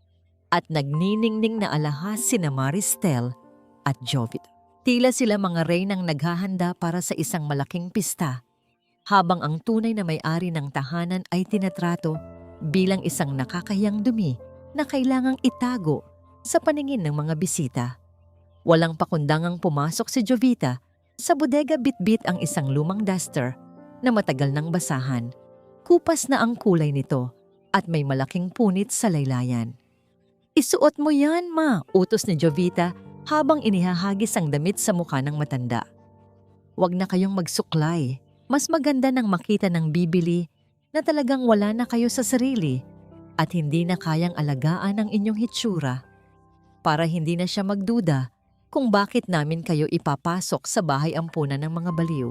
at nagniningning na alahas sina Maristel at Jovita. Tila sila mga reynang naghahanda para sa isang malaking pista, habang ang tunay na may-ari ng tahanan ay tinatrato bilang isang nakakahiyang dumi na kailangang itago sa paningin ng mga bisita. Walang pakundangang pumasok si Jovita. Sa bodega bitbit ang isang lumang duster na matagal nang basahan. Kupas na ang kulay nito at may malaking punit sa laylayan. "Isuot mo yan, ma," utos ni Jovita habang inihahagis ang damit sa mukha ng matanda. Huwag na kayong magsuklay. Mas maganda nang makita ng bibili na talagang wala na kayo sa sarili at hindi na kayang alagaan ang inyong hitsura para hindi na siya magduda kung bakit namin kayo ipapasok sa bahay ampunan ng mga baliw.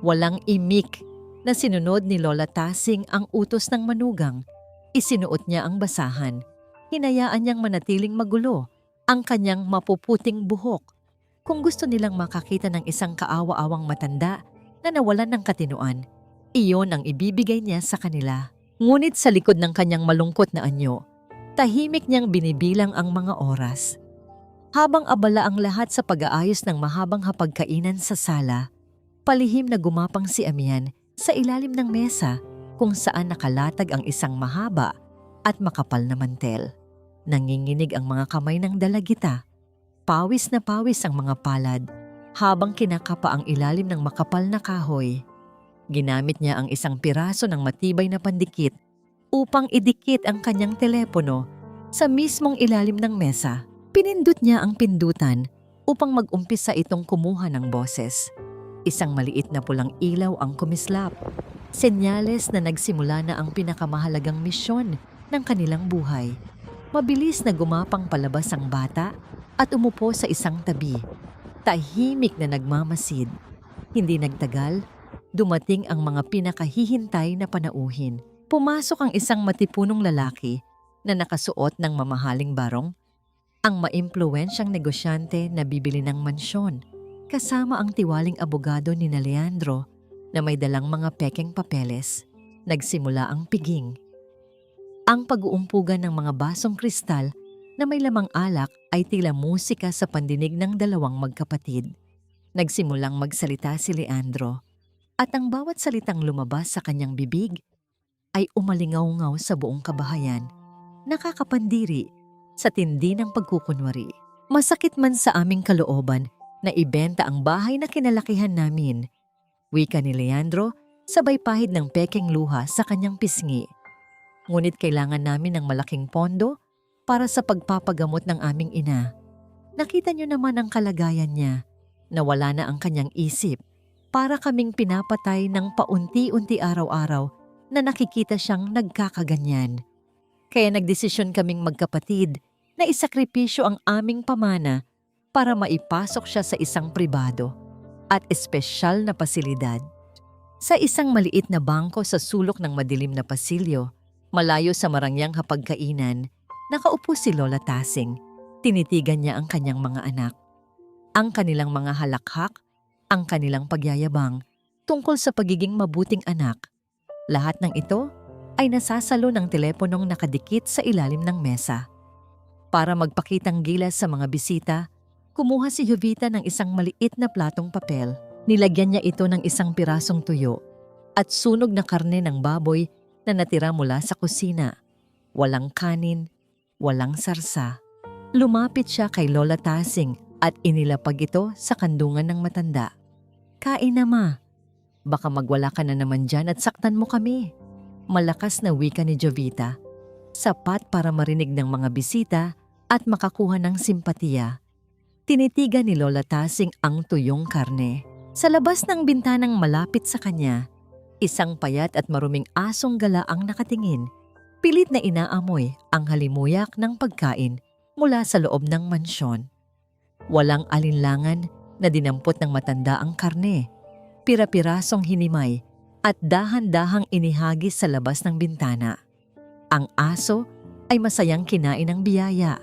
Walang imik na sinunod ni Lola Tasing ang utos ng manugang. Isinuot niya ang basahan. Hinayaan niyang manatiling magulo ang kanyang mapuputing buhok. Kung gusto nilang makakita ng isang kaawa-awang matanda na nawalan ng katinuan, iyon ang ibibigay niya sa kanila. Ngunit sa likod ng kanyang malungkot na anyo, tahimik niyang binibilang ang mga oras. Habang abala ang lahat sa pag-aayos ng mahabang hapagkainan sa sala, palihim na gumapang si Amian sa ilalim ng mesa kung saan nakalatag ang isang mahaba at makapal na mantel. Nanginginig ang mga kamay ng dalagita. Pawis na pawis ang mga palad habang kinakapa ang ilalim ng makapal na kahoy. Ginamit niya ang isang piraso ng matibay na pandikit upang idikit ang kanyang telepono sa mismong ilalim ng mesa. Pinindot niya ang pindutan upang mag-umpisa itong kumuha ng boses. Isang maliit na pulang ilaw ang kumislap. Senyales na nagsimula na ang pinakamahalagang misyon ng kanilang buhay. Mabilis na gumapang palabas ang bata at umupo sa isang tabi. Tahimik na nagmamasid. Hindi nagtagal, dumating ang mga pinakahihintay na panauhin. Pumasok ang isang matipunong lalaki na nakasuot ng mamahaling barong, ang maimpluwensyang negosyante na bibili ng mansyon, kasama ang tiwaling abogado ni Leandro na may dalang mga pekeng papeles. Nagsimula ang piging. Ang pag-uumpugan ng mga basong kristal na may lamang alak ay tila musika sa pandinig ng dalawang magkapatid. Nagsimulang magsalita si Leandro at ang bawat salitang lumabas sa kanyang bibig ay umalingaw-ngaw sa buong kabahayan, nakakapandiri sa tindi ng pagkukunwari. Masakit man sa aming kalooban na ibenta ang bahay na kinalakihan namin. Wika ni Leandro, sabay pahid ng pekeng luha sa kanyang pisngi. Ngunit kailangan namin ng malaking pondo para sa pagpapagamot ng aming ina. Nakita niyo naman ang kalagayan niya, nawala na ang kanyang isip. Para kaming pinapatay ng paunti-unti araw-araw na nakikita siyang nagkakaganyan. Kaya nagdesisyon kaming magkapatid na isakripisyo ang aming pamana para maipasok siya sa isang pribado at espesyal na pasilidad. Sa isang maliit na bangko sa sulok ng madilim na pasilyo, malayo sa marangyang hapagkainan, nakaupo si Lola Tasing. Tinitigan niya ang kanyang mga anak. Ang kanilang mga halakhak, ang kanilang pagyayabang tungkol sa pagiging mabuting anak. Lahat ng ito ay nasasalo ng teleponong nakadikit sa ilalim ng mesa. Para magpakitang gilas sa mga bisita, kumuha si Jovita ng isang maliit na platong papel. Nilagyan niya ito ng isang pirasong tuyo at sunog na karne ng baboy na natira mula sa kusina. Walang kanin, walang sarsa. Lumapit siya kay Lola Tasing at inilapag ito sa kandungan ng matanda. "Kain na, ma. Baka magwala ka na naman dyan at saktan mo kami." Malakas na wika ni Jovita, sapat para marinig ng mga bisita at makakuha ng simpatiya. Tinitigan ni Lola Tasing ang tuyong karne. Sa labas ng bintanang malapit sa kanya, isang payat at maruming asong gala ang nakatingin. Pilit na inaamoy ang halimuyak ng pagkain mula sa loob ng mansyon. Walang alinlangan na dinampot ng matanda ang karne, pira-pirasong hinimay at dahan-dahang inihagis sa labas ng bintana. Ang aso ay masayang kinain ng biyaya.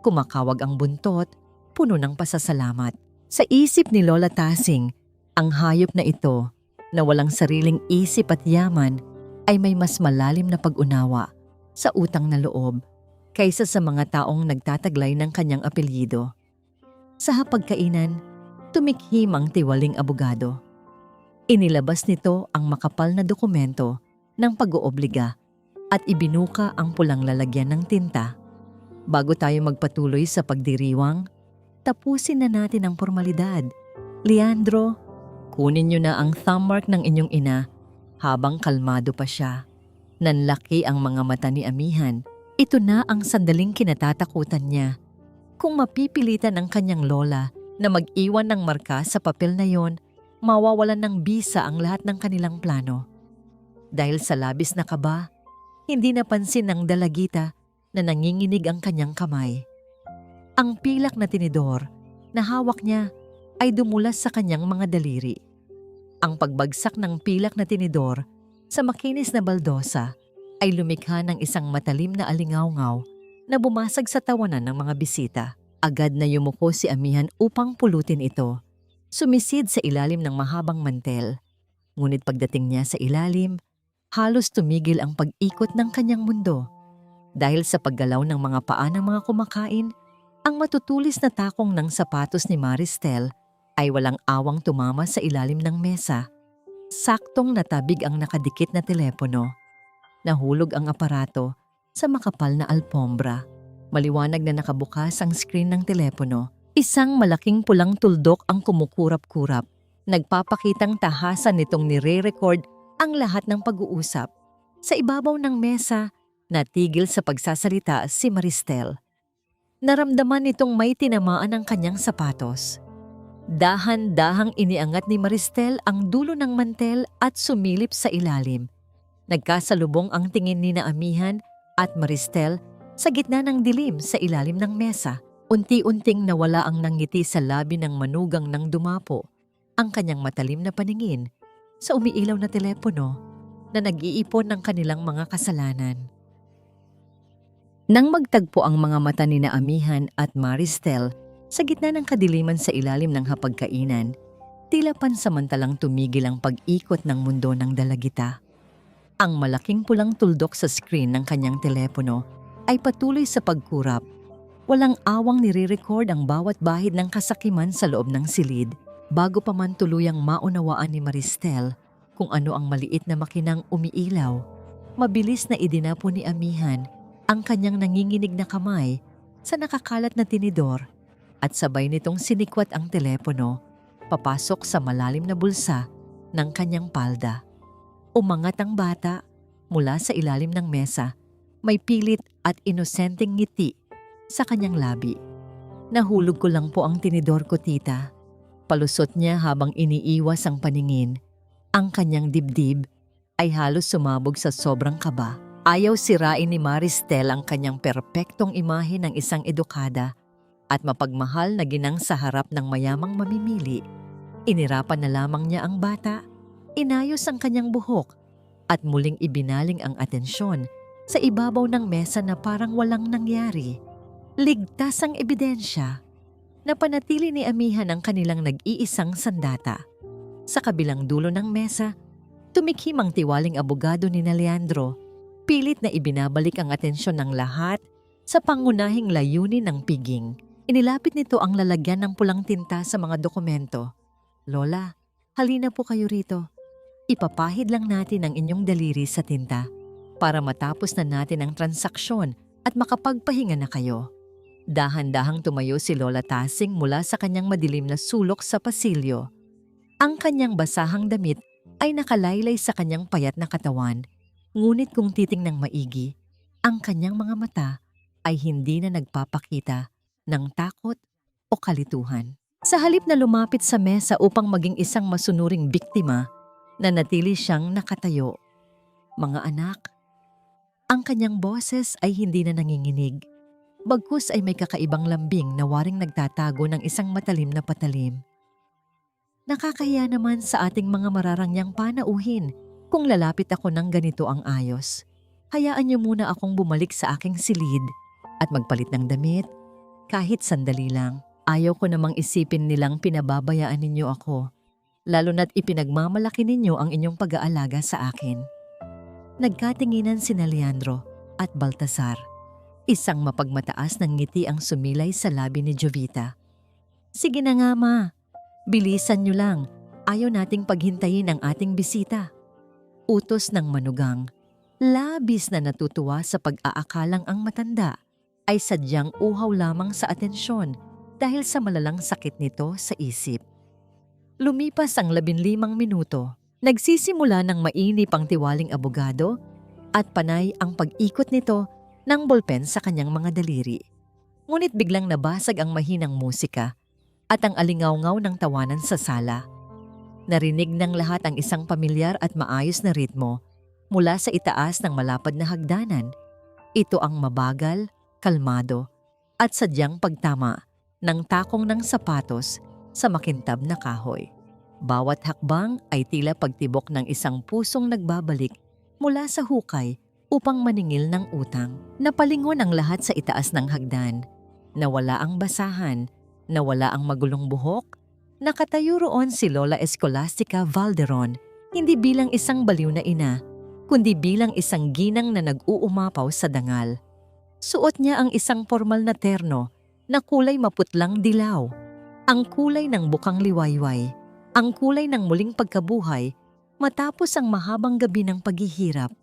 Kumakawag ang buntot, puno ng pasasalamat. Sa isip ni Lola Tasing, ang hayop na ito na walang sariling isip at yaman ay may mas malalim na pag-unawa sa utang na loob kaysa sa mga taong nagtataglay ng kanyang apelyido. Sa hapagkainan, tumikhim ang tiwaling abogado. Inilabas nito ang makapal na dokumento ng pag-oobliga at ibinuka ang pulang lalagyan ng tinta. Bago tayo magpatuloy sa pagdiriwang, tapusin na natin ang formalidad. Leandro, kunin niyo na ang thumb mark ng inyong ina habang kalmado pa siya. Nanlaki ang mga mata ni Amihan. Ito na ang sandaling kinatatakutan niya. Kung mapipilitan ang kanyang lola na mag-iwan ng marka sa papel na yon, mawawalan ng bisa ang lahat ng kanilang plano. Dahil sa labis na kaba, hindi napansin ng dalagita na nanginginig ang kanyang kamay. Ang pilak na tinidor na hawak niya ay dumulas sa kanyang mga daliri. Ang pagbagsak ng pilak na tinidor sa makinis na baldosa ay lumikha ng isang matalim na alingawngaw na bumasag sa tawanan ng mga bisita. Agad na yumuko si amihan upang pulutin ito. Sumisid sa ilalim ng mahabang mantel. Ngunit pagdating niya sa ilalim, halos tumigil ang pag-ikot ng kanyang mundo. Dahil sa paggalaw ng mga paa ng mga kumakain, ang matutulis na takong ng sapatos ni Maristel ay walang awang tumama sa ilalim ng mesa. Saktong natabig ang nakadikit na telepono. Nahulog ang aparato sa makapal na alpombra. Maliwanag na nakabukas ang screen ng telepono. Isang malaking pulang tuldok ang kumukurap-kurap. Nagpapakitang tahasan nitong nire-record ang lahat ng pag-uusap. Sa ibabaw ng mesa, natigil sa pagsasalita si Maristel. Naramdaman nitong may tinamaan ang kanyang sapatos. Dahan-dahang iniangat ni Maristel ang dulo ng mantel at sumilip sa ilalim. Nagkasalubong ang tingin ni na amihan at Maristel sa gitna ng dilim sa ilalim ng mesa. Unti-unting nawala ang nangiti sa labi ng manugang nang dumapo ang kanyang matalim na paningin sa umiilaw na telepono na nag-iipon ng kanilang mga kasalanan. Nang magtagpo ang mga mata ni na amihan at Maristel sa gitna ng kadiliman sa ilalim ng hapagkainan, tila pansamantalang tumigil ang pag-ikot ng mundo ng dalagita. Ang malaking pulang tuldok sa screen ng kanyang telepono ay patuloy sa pagkurap. Walang awang nire-record ang bawat bahid ng kasakiman sa loob ng silid bago pa man tuluyang maunawaan ni Maristel kung ano ang maliit na makinang umiilaw. Mabilis na idinapo ni amihan ang kanyang nanginginig na kamay sa nakakalat na tinidor at sabay nitong sinikwat ang telepono papasok sa malalim na bulsa ng kanyang palda. Umangat ang bata mula sa ilalim ng mesa, may pilit at inosenteng ngiti sa kanyang labi. Nahulog ko lang po ang tinidor ko, tita. Palusot niya habang iniiwas ang paningin. Ang kanyang dibdib ay halos sumabog sa sobrang kaba. Ayaw sirain ni Maristel ang kanyang perpektong imahe ng isang edukada at mapagmahal na ginang sa harap ng mayamang mamimili. Inirapan na lamang niya ang bata, inayos ang kanyang buhok at muling ibinaling ang atensyon sa ibabaw ng mesa na parang walang nangyari. Ligtas ang ebidensya. Napanatili ni amihan ang kanilang nag-iisang sandata. Sa kabilang dulo ng mesa, tumikhim ang tiwaling abogado ni Leandro. Pilit na ibinabalik ang atensyon ng lahat sa pangunahing layunin ng piging. Inilapit nito ang lalagyan ng pulang tinta sa mga dokumento. Lola, halina po kayo rito. Ipapahid lang natin ang inyong daliri sa tinta para matapos na natin ang transaksyon at makapagpahinga na kayo. Dahan-dahang tumayo si Lola Tasing mula sa kanyang madilim na sulok sa pasilyo. Ang kanyang basahang damit ay nakalaylay sa kanyang payat na katawan, ngunit kung titingnang maigi, ang kanyang mga mata ay hindi na nagpapakita ng takot o kalituhan. Sa halip na lumapit sa mesa upang maging isang masunuring biktima, nanatili siyang nakatayo. Mga anak, ang kanyang boses ay hindi na nanginginig. Bagkus ay may kakaibang lambing na waring nagtatago ng isang matalim na patalim. Nakakahiya naman sa ating mga mararangyang panauhin kung lalapit ako ng ganito ang ayos. Hayaan niyo muna akong bumalik sa aking silid at magpalit ng damit kahit sandali lang. Ayaw ko namang isipin nilang pinababayaan ninyo ako, lalo na't ipinagmamalaki ninyo ang inyong pag-aalaga sa akin. Nagkatinginan sina Leandro at Baltasar. Isang mapagmataas ng ngiti ang sumilay sa labi ni Jovita. Sige na nga ma, bilisan nyo lang. Ayaw nating paghintayin ang ating bisita. Utos ng manugang. Labis na natutuwa sa pag-aakalang ang matanda ay sadyang uhaw lamang sa atensyon dahil sa malalang sakit nito sa isip. Lumipas ang 15 minuto. Nagsisimula ng mainip ang tiwaling abogado at panay ang pag-ikot nito ng bolpen sa kanyang mga daliri. Ngunit biglang nabasag ang mahinang musika at ang alingawngaw ng tawanan sa sala. Narinig ng lahat ang isang pamilyar at maayos na ritmo mula sa itaas ng malapad na hagdanan. Ito ang mabagal, kalmado, at sadyang pagtama ng takong ng sapatos sa makintab na kahoy. Bawat hakbang ay tila pagtibok ng isang pusong nagbabalik mula sa hukay upang maningil ng utang. Napalingon ang lahat sa itaas ng hagdan. Nawala ang basahan, nawala ang magulong buhok. Nakatayo roon si Lola Escolastica Valderon, hindi bilang isang baliw na ina, kundi bilang isang ginang na nag-uumapaw sa dangal. Suot niya ang isang formal na terno na kulay maputlang dilaw, ang kulay ng bukang liwayway, ang kulay ng muling pagkabuhay matapos ang mahabang gabi ng paghihirap.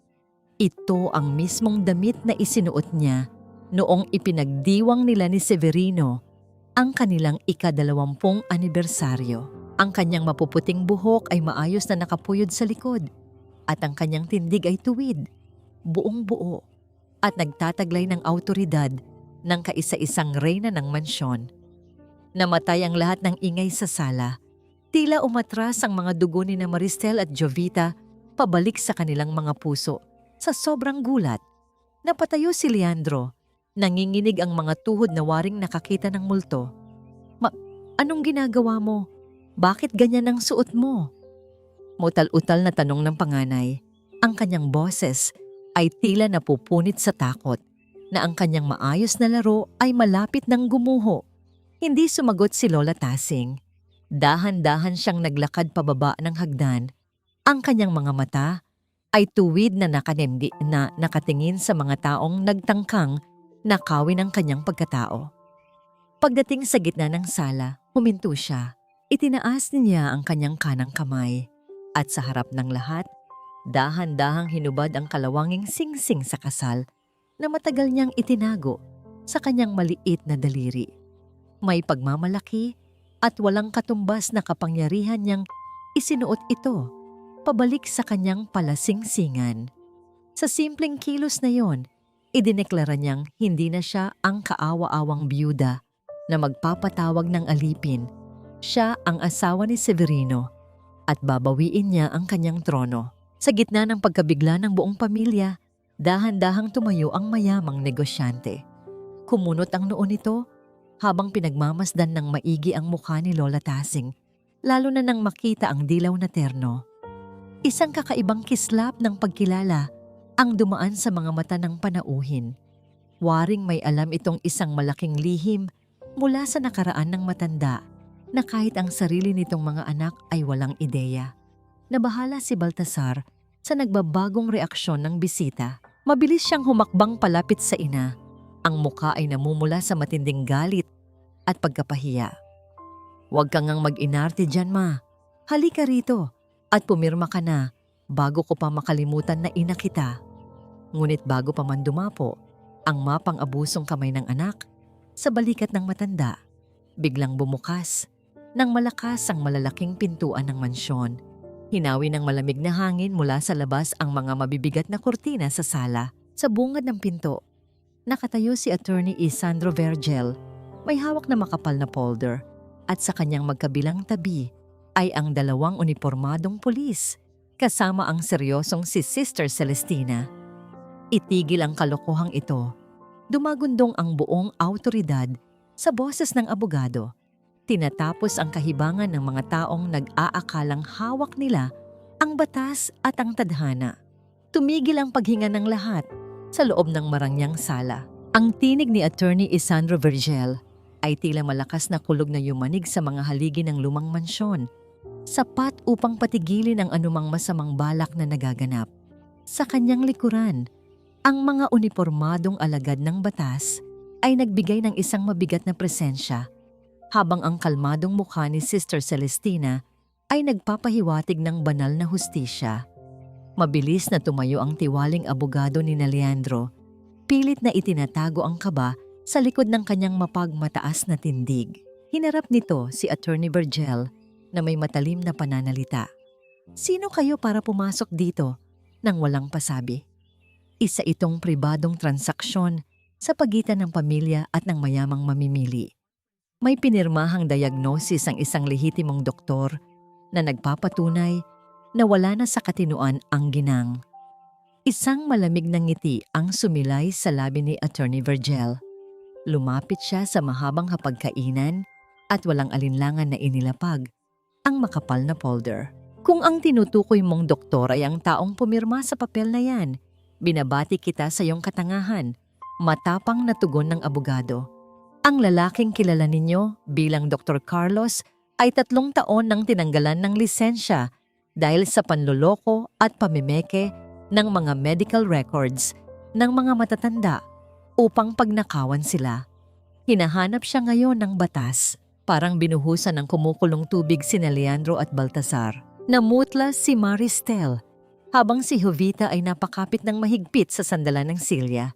Ito ang mismong damit na isinuot niya noong ipinagdiwang nila ni Severino ang kanilang ika-20 anibersaryo. Ang kanyang mapuputing buhok ay maayos na nakapuyod sa likod at ang kanyang tindig ay tuwid, buong-buo at nagtataglay ng awtoridad ng kaisa-isang reyna ng mansyon. Namatay ang lahat ng ingay sa sala. Tila umatras ang mga dugo ni na Maristel at Jovita pabalik sa kanilang mga puso. Sa sobrang gulat, napatayo si Leandro. Nanginginig ang mga tuhod na waring nakakita ng multo. Anong ginagawa mo? Bakit ganyan ang suot mo? Mutal-utal na tanong ng panganay. Ang kanyang boses ay tila napupunit sa takot na ang kanyang maayos na laro ay malapit ng gumuho. Hindi sumagot si Lola Tasing. Dahan-dahan siyang naglakad pababa ng hagdan. Ang kanyang mga mata ay tuwid na nakatingin sa mga taong nagtangkang nakawin ang kanyang pagkatao. Pagdating sa gitna ng sala, huminto siya. Itinaas niya ang kanyang kanang kamay. At sa harap ng lahat, dahan-dahang hinubad ang kalawanging singsing sa kasal na matagal niyang itinago sa kanyang maliit na daliri. May pagmamalaki at walang katumbas na kapangyarihan niyang isinuot ito pabalik sa kanyang palasingsingan. Sa simpleng kilos na yon, idineklara niyang hindi na siya ang kaawa-awang byuda na magpapatawag ng alipin. Siya ang asawa ni Severino at babawiin niya ang kanyang trono. Sa gitna ng pagkabigla ng buong pamilya, dahan-dahang tumayo ang mayamang negosyante. Kumunot ang noo nito habang pinagmamasdan ng maigi ang mukha ni Lola Tasing, lalo na nang makita ang dilaw na terno. Isang kakaibang kislap ng pagkilala ang dumaan sa mga mata ng panauhin. Waring may alam itong isang malaking lihim mula sa nakaraan ng matanda na kahit ang sarili nitong mga anak ay walang ideya. Nabahala si Baltasar sa nagbabagong reaksyon ng bisita. Mabilis siyang humakbang palapit sa ina. Ang muka ay namumula sa matinding galit at pagkapahiya. "Huwag kang ngang mag-inarte dyan, ma. Halika rito at pumirma ka na bago ko pa makalimutan na ina kita." Ngunit bago pa man dumapo, ang mapang-abusong kamay ng anak sa balikat ng matanda, biglang bumukas nang malakas ang malalaking pintuan ng mansyon. Hinawi ng malamig na hangin mula sa labas ang mga mabibigat na kurtina sa sala. Sa bungad ng pinto, nakatayo si Attorney Isandro Vergel. May hawak na makapal na folder at sa kanyang magkabilang tabi ay ang 2 unipormadong pulis kasama ang seryosong si Sister Celestina. Itigil ang kalokohang ito. Dumagundong ang buong awtoridad sa boses ng abogado. Tinatapos ang kahibangan ng mga taong nag-aakalang hawak nila ang batas at ang tadhana. Tumigil ang paghinga ng lahat sa loob ng marangyang sala. Ang tinig ni Attorney Isandro Vergel ay tila malakas na kulog na yumanig sa mga haligi ng lumang mansyon, sapat upang patigilin ang anumang masamang balak na nagaganap. Sa kanyang likuran, ang mga unipormadong alagad ng batas ay nagbigay ng isang mabigat na presensya, habang ang kalmadong mukha ni Sister Celestina ay nagpapahiwatig ng banal na hustisya. Mabilis na tumayo ang tiwaling abogado ni Leandro, pilit na itinatago ang kaba sa likod ng kanyang mapagmataas na tindig. Hinarap nito si Attorney Vergel na may matalim na pananalita. "Sino kayo para pumasok dito?" nang walang pasabi. Isa itong pribadong transaksyon sa pagitan ng pamilya at ng mayamang mamimili. May pinirmahang diagnosis ang isang lehitimong doktor na nagpapatunay na wala na sa katinuan ang ginang. Isang malamig na ngiti ang sumilay sa labi ni Attorney Virgel. Lumapit siya sa mahabang hapagkainan at walang alinlangan na inilapag ang makapal na folder. Kung ang tinutukoy mong doktor ay ang taong pumirma sa papel na yan, binabati kita sa iyong katangahan, matapang na tugon ng abogado. Ang lalaking kilala ninyo bilang Dr. Carlos ay 3 taon nang tinanggalan ng lisensya dahil sa panloloko at pamimeke ng mga medical records ng mga matatanda upang pagnakawan sila. Hinahanap siya ngayon ng batas. Parang binuhusan ng kumukulong tubig sina Leandro at Baltasar. Namutla si Maristel habang si Jovita ay napakapit ng mahigpit sa sandalan ng Silya.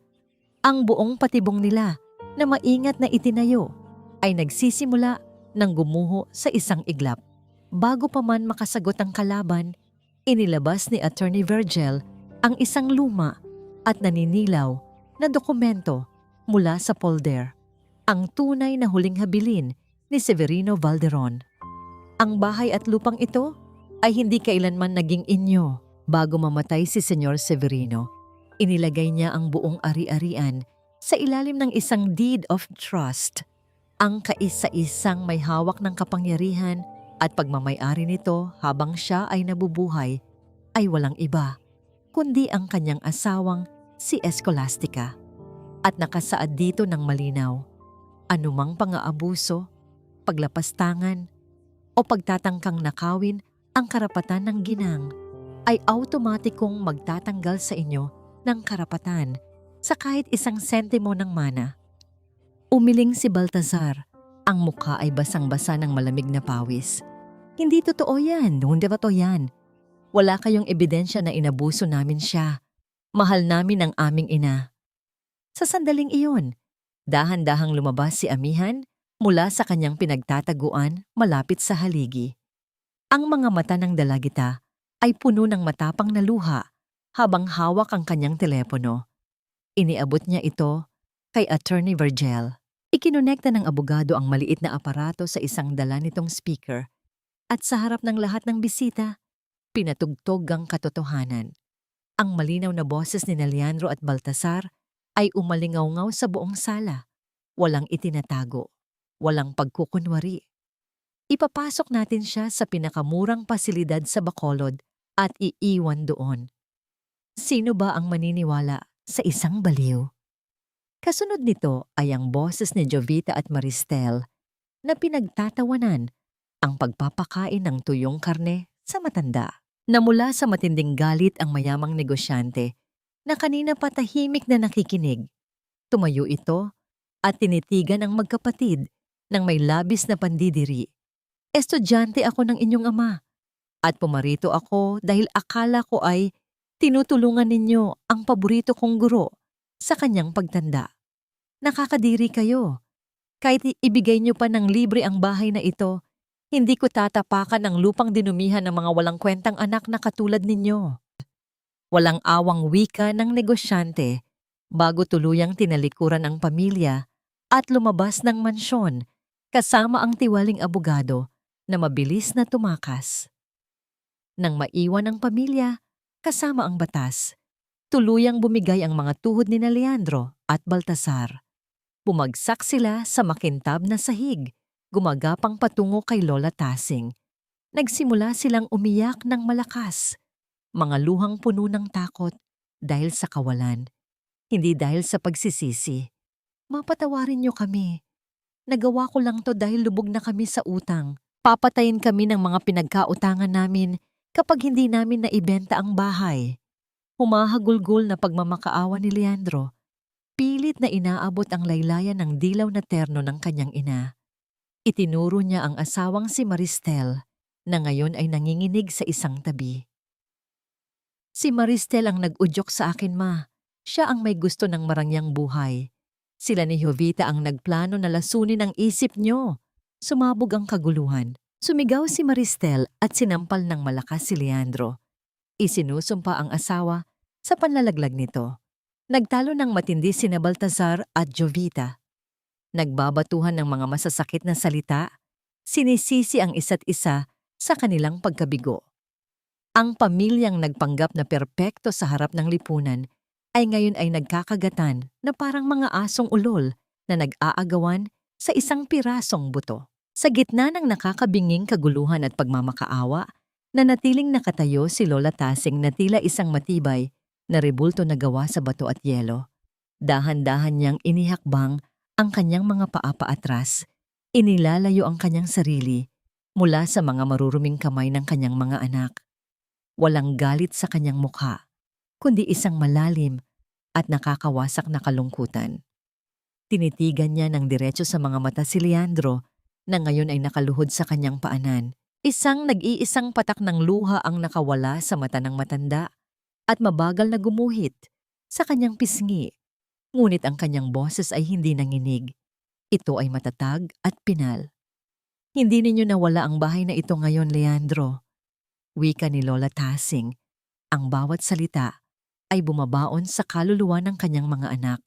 Ang buong patibong nila na maingat na itinayo ay nagsisimula ng gumuho sa isang iglap. Bago pa man makasagot ang kalaban, inilabas ni Attorney Virgel ang isang luma at naninilaw na dokumento mula sa folder. Ang tunay na huling habilin ni Severino Valderon. Ang bahay at lupang ito ay hindi kailanman naging inyo. Bago mamatay si Senyor Severino, inilagay niya ang buong ari-arian sa ilalim ng isang deed of trust. Ang kaisa-isang may hawak ng kapangyarihan at pagmamay-ari nito habang siya ay nabubuhay ay walang iba, kundi ang kanyang asawang si Escolastica. At nakasaad dito ng malinaw, anumang pang-aabuso, paglapastangan, o pagtatangkang nakawin ang karapatan ng ginang ay automatikong magtatanggal sa inyo ng karapatan sa kahit 1 sentimo ng mana. Umiling si Baltasar. Ang mukha ay basang-basa ng malamig na pawis. Hindi totoo yan, hindi totoo yan. Wala kayong ebidensya na inabuso namin siya. Mahal namin ang aming ina. Sa sandaling iyon, dahan-dahang lumabas si Amihan mula sa kanyang pinagtataguan malapit sa haligi. Ang mga mata ng dalagita ay puno ng matapang na luha habang hawak ang kanyang telepono. Iniabot niya ito kay Attorney Virgel. Ikinonekta ng abogado ang maliit na aparato sa isang dala nitong speaker at sa harap ng lahat ng bisita, pinatugtog ang katotohanan. Ang malinaw na boses ni Leandro at Baltasar ay umalingaw-ngaw sa buong sala. Walang itinatago, walang pagkukunwari. Ipapasok natin siya sa pinakamurang pasilidad sa Bacolod at iiwan doon. Sino ba ang maniniwala sa isang baliw? Kasunod nito ay ang boses ni Jovita at Maristel na pinagtatawanan ang pagpapakain ng tuyong karne sa matanda. Namula sa matinding galit ang mayamang negosyante na kanina pa tahimik na nakikinig. Tumayo ito at tinitigan ang magkapatid ng may labis na pandidiri. Estudyante ako ng inyong ama at pumarito ako dahil akala ko ay tinutulungan ninyo ang paborito kong guro sa kanyang pagtanda. Nakakadiri kayo. Kahit ibigay niyo pa ng libre ang bahay na ito, hindi ko tatapakan ang lupang dinumihan ng mga walang kwentang anak na katulad ninyo. Walang awang wika ng negosyante bago tuluyang tinalikuran ang pamilya at lumabas ng mansyon kasama ang tiwaling abogado na mabilis na tumakas. Nang maiwan ang pamilya kasama ang batas, tuluyang bumigay ang mga tuhod ni Leandro at Baltasar. Bumagsak sila sa makintab na sahig, gumagapang patungo kay Lola Tasing. Nagsimula silang umiyak ng malakas, mga luhang puno ng takot dahil sa kawalan, hindi dahil sa pagsisisi. Mapatawarin niyo kami. Nagawa ko lang to dahil lubog na kami sa utang. Papatayin kami ng mga pinagkautangan namin kapag hindi namin naibenta ang bahay. Humahagulgol na pagmamakaawa ni Leandro. Pilit na inaabot ang laylayan ng dilaw na terno ng kanyang ina. Itinuro niya ang asawang si Maristel na ngayon ay nanginginig sa isang tabi. Si Maristel ang nag-udyok sa akin, ma. Siya ang may gusto ng marangyang buhay. Sila ni Jovita ang nagplano na lasunin ang isip niyo. Sumabog ang kaguluhan. Sumigaw si Maristel at sinampal ng malakas si Leandro. Isinusumpa ang asawa sa panlalaglag nito. Nagtalo ng matindi sina Baltasar at Jovita. Nagbabatuhan ng mga masasakit na salita, sinisisi ang isa't isa sa kanilang pagkabigo. Ang pamilyang nagpanggap na perpekto sa harap ng lipunan ay ngayon ay nagkakagatan na parang mga asong ulol na nag-aagawan sa isang pirasong buto. Sa gitna ng nakakabinging kaguluhan at pagmamakaawa, nanatiling nakatayo si Lola Tasing na tila isang matibay na rebulto na gawa sa bato at yelo. Dahan-dahan niyang inihakbang ang kanyang mga paa paatras, inilalayo ang kanyang sarili mula sa mga maruruming kamay ng kanyang mga anak. Walang galit sa kanyang mukha, kundi isang malalim at nakakawasak na kalungkutan. Tinitigan niya ng diretso sa mga mata si Leandro na ngayon ay nakaluhod sa kanyang paanan. Isang nag-iisang patak ng luha ang nakawala sa mata ng matanda at mabagal na gumuhit sa kanyang pisngi. Ngunit ang kanyang boses ay hindi nanginig. Ito ay matatag at pinal. Hindi ninyo nawala ang bahay na ito ngayon, Leandro. Wika ni Lola Tasing, ang bawat salita ay bumabaon sa kaluluwa ng kanyang mga anak.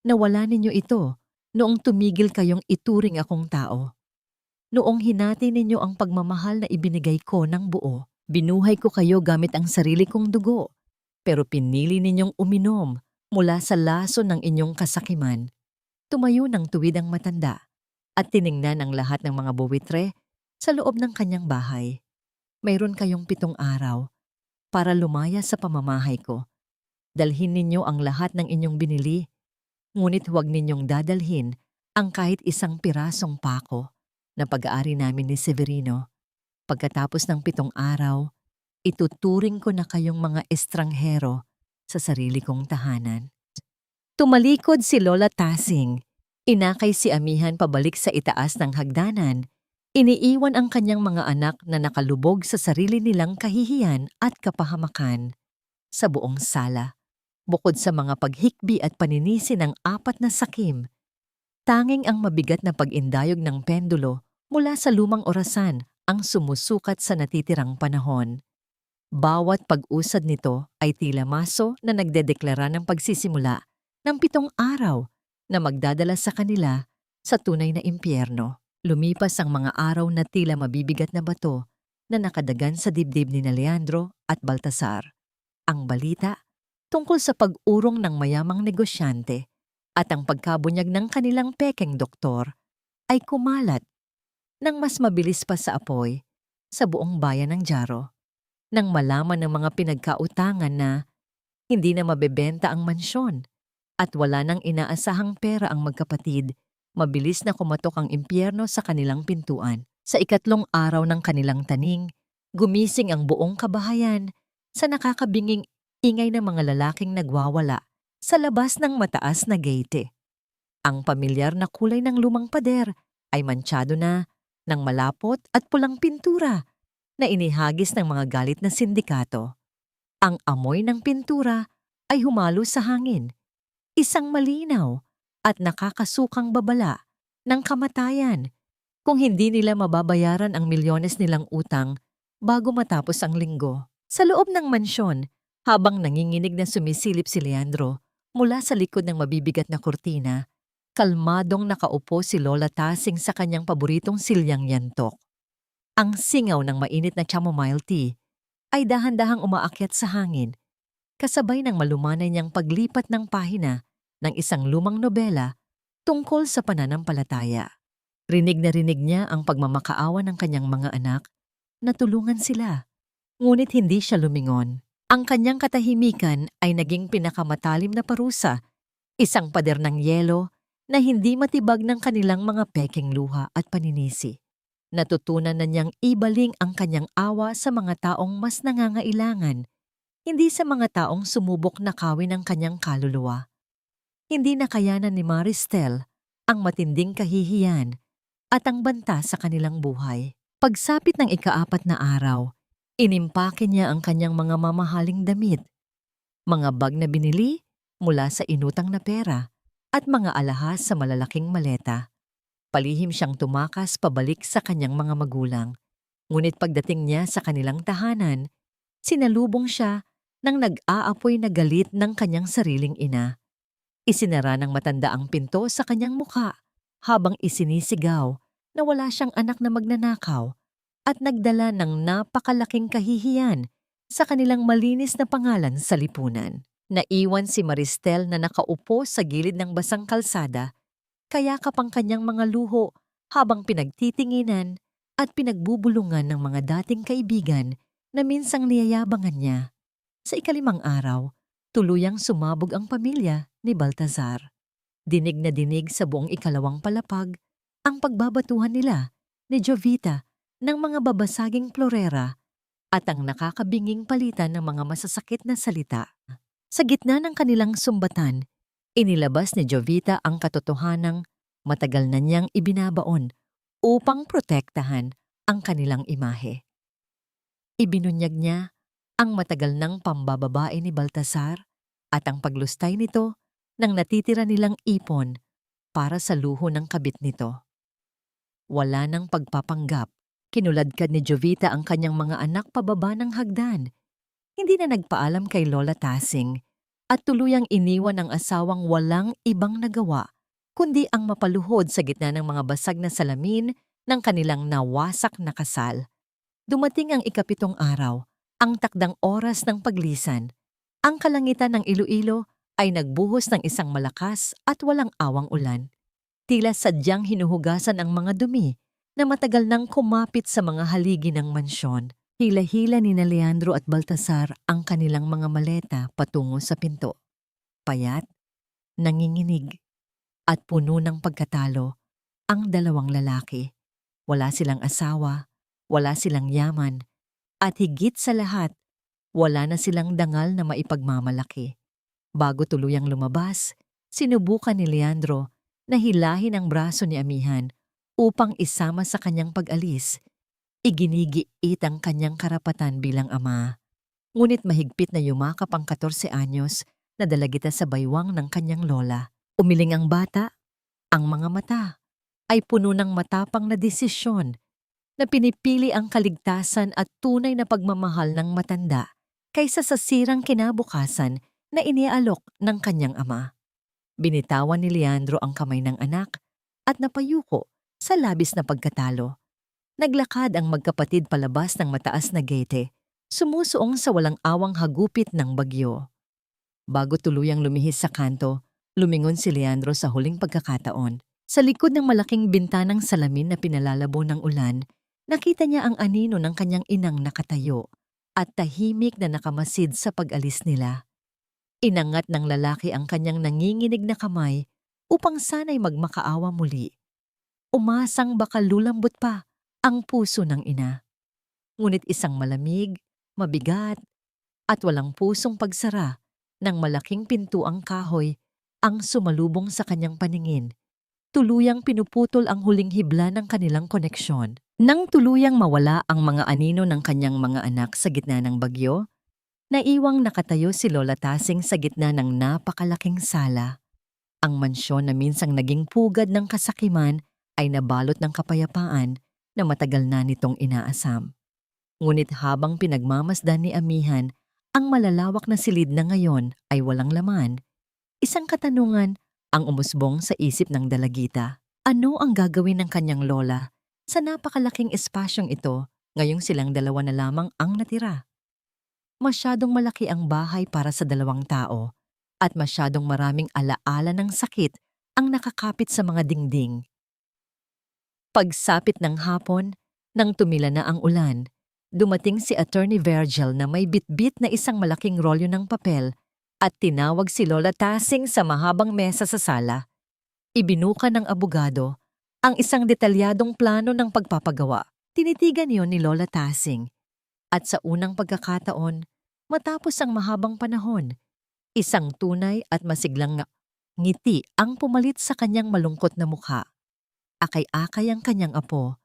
Nawala ninyo ito noong tumigil kayong ituring akong tao. Noong hinati ninyo ang pagmamahal na ibinigay ko ng buo, binuhay ko kayo gamit ang sarili kong dugo, pero pinili ninyong uminom mula sa laso ng inyong kasakiman. Tumayo ng tuwid ang matanda at tiningnan ang lahat ng mga buwitre sa loob ng kanyang bahay. Mayroon kayong 7 araw para lumaya sa pamamahay ko. Dalhin ninyo ang lahat ng inyong binili, ngunit huwag ninyong dadalhin ang kahit isang pirasong pako na pag-aari namin ni Severino. Pagkatapos ng 7 araw, ituturing ko na kayong mga estranghero sa sarili kong tahanan. Tumalikod si Lola Tasing. Inakay si Amihan pabalik sa itaas ng hagdanan. Iniiwan ang kanyang mga anak na nakalubog sa sarili nilang kahihiyan at kapahamakan. Sa buong sala, bukod sa mga paghikbi at paninisi ng 4 na sakim, tanging ang mabigat na pag-indayog ng pendulo mula sa lumang orasan ang sumusukat sa natitirang panahon. Bawat pag-usad nito ay tila maso na nagdedeklara ng pagsisimula ng 7 araw na magdadala sa kanila sa tunay na impyerno. Lumipas ang mga araw na tila mabibigat na bato na nakadagan sa dibdib ni Leandro at Baltasar. Ang balita tungkol sa pag-urong ng mayamang negosyante at ang pagkabunyag ng kanilang pekeng doktor ay kumalat nang mas mabilis pa sa apoy sa buong bayan ng Jaro. Nang malaman ng mga pinagkautangan na hindi na mabebenta ang mansyon at wala nang inaasahang pera ang magkapatid, mabilis na kumatok ang impyerno sa kanilang pintuan. Sa 2 araw ng kanilang taning, gumising ang buong kabahayan sa nakakabinging ingay ng mga lalaking nagwawala sa labas ng mataas na gate. Ang pamilyar na kulay ng lumang pader ay mantsado na ng malapot at pulang pintura na inihagis ng mga galit na sindikato. Ang amoy ng pintura ay humalo sa hangin, isang malinaw at nakakasukang babala ng kamatayan kung hindi nila mababayaran ang milyones nilang utang bago matapos ang linggo. Sa loob ng mansyon, habang nanginginig na sumisilip si Leandro mula sa likod ng mabibigat na kurtina, kalmadong nakaupo si Lola Tasing sa kanyang paboritong silyang yantok. Ang singaw ng mainit na chamomile tea ay dahan-dahang umaakyat sa hangin, kasabay ng malumanay niyang paglipat ng pahina ng isang lumang nobela tungkol sa pananampalataya. Rinig na rinig niya ang pagmamakaawa ng kanyang mga anak na tulungan sila, ngunit hindi siya lumingon. Ang kanyang katahimikan ay naging pinakamatalim na parusa, isang pader ng yelo na hindi matibag ng kanilang mga pekeng luha at paninisi. Natutunan na niyang ibaling ang kanyang awa sa mga taong mas nangangailangan, hindi sa mga taong sumubok nakawin ang kanyang kaluluwa. Hindi nakayanan ni Maristel ang matinding kahihiyan at ang banta sa kanilang buhay. Pagsapit ng 4 na araw, inimpake niya ang kanyang mga mamahaling damit, mga bag na binili mula sa inutang na pera at mga alahas sa malalaking maleta. Palihim siyang tumakas pabalik sa kanyang mga magulang. Ngunit pagdating niya sa kanilang tahanan, sinalubong siya ng nag-aapoy na galit ng kanyang sariling ina. Isinara ng matanda ang pinto sa kanyang mukha habang isinisigaw na wala siyang anak na magnanakaw at nagdala ng napakalaking kahihiyan sa kanilang malinis na pangalan sa lipunan. Naiwan si Maristel na nakaupo sa gilid ng basang kalsada, kayakap ang kanyang mga luho habang pinagtitinginan at pinagbubulungan ng mga dating kaibigan na minsang niyayabangan niya. Sa ikalimang araw, tuluyang sumabog ang pamilya ni Baltazar. Dinig na dinig sa buong ikalawang palapag ang pagbabatuhan nila ni Jovita ng mga babasaging plorera at ang nakakabinging palitan ng mga masasakit na salita. Sa gitna ng kanilang sumbatan, inilabas ni Jovita ang katotohanang matagal na niyang ibinabaon upang protektahan ang kanilang imahe. Ibinunyag niya ang matagal ng pambababae ni Baltasar at ang paglustay nito ng natitira nilang ipon para sa luho ng kabit nito. Wala nang pagpapanggap, kinuladkad ni Jovita ang kanyang mga anak pababa ng hagdan. Hindi na nagpaalam kay Lola Tasing at tuluyang iniwan ang asawang walang ibang nagawa kundi ang mapaluhod sa gitna ng mga basag na salamin ng kanilang nawasak na kasal. Dumating ang ikapitong araw, ang takdang oras ng paglisan. Ang kalangitan ng Iloilo ay nagbuhos ng isang malakas at walang awang ulan. Tila sadyang hinuhugasan ang mga dumi na matagal nang kumapit sa mga haligi ng mansyon. Hila-hila ni Leandro at Baltasar ang kanilang mga maleta patungo sa pinto. Payat, nanginginig, at puno ng pagkatalo ang dalawang lalaki. Wala silang asawa, wala silang yaman, at higit sa lahat, wala na silang dangal na maipagmamalaki. Bago tuluyang lumabas, sinubukan ni Leandro na hilahin ang braso ni Amihan upang isama sa kanyang pag-alis. Iginigiit ang kanyang karapatan bilang ama. Ngunit mahigpit na yumakap ang 14 anyos na dalagita sa baywang ng kanyang lola. Umiling ang bata, ang mga mata ay puno ng matapang na desisyon na pinipili ang kaligtasan at tunay na pagmamahal ng matanda kaysa sa sirang kinabukasan na inialok ng kanyang ama. Binitawan ni Leandro ang kamay ng anak at napayuko sa labis na pagkatalo. Naglakad ang magkapatid palabas ng mataas na gate, sumusuong sa walang awang hagupit ng bagyo. Bago tuluyang lumihis sa kanto, lumingon si Leandro sa huling pagkakataon. Sa likod ng malaking bintanang salamin na pinalalabo ng ulan, nakita niya ang anino ng kanyang inang nakatayo at tahimik na nakamasid sa pag-alis nila. Inangat ng lalaki ang kanyang nanginginig na kamay upang sana'y magmakaawa muli. Umasang baka lulambot pa ang puso ng ina. Ngunit isang malamig, mabigat, at walang pusong pagsara ng malaking pintuang kahoy ang sumalubong sa kanyang paningin. Tuluyang pinuputol ang huling hibla ng kanilang koneksyon. Nang tuluyang mawala ang mga anino ng kanyang mga anak sa gitna ng bagyo, naiwang nakatayo si Lola Tasing sa gitna ng napakalaking sala. Ang mansyon na minsang naging pugad ng kasakiman ay nabalot ng kapayapaan na matagal na nitong inaasam. Ngunit habang pinagmamasdan ni Amihan, ang malalawak na silid na ngayon ay walang laman. Isang katanungan ang umusbong sa isip ng dalagita. Ano ang gagawin ng kanyang lola sa napakalaking espasyong ito ngayong silang dalawa na lamang ang natira? Masyadong malaki ang bahay para sa dalawang tao at masyadong maraming alaala ng sakit ang nakakapit sa mga dingding. Pagsapit ng hapon, nang tumila na ang ulan, dumating si Attorney Virgil na may bitbit na isang malaking rolyo ng papel at tinawag si Lola Tasing sa mahabang mesa sa sala. Ibinuka ng abogado ang isang detalyadong plano ng pagpapagawa. Tinitigan iyon ni Lola Tasing. At sa unang pagkakataon, matapos ang mahabang panahon, isang tunay at masiglang ngiti ang pumalit sa kanyang malungkot na mukha. Akay-akay ang kanyang apo.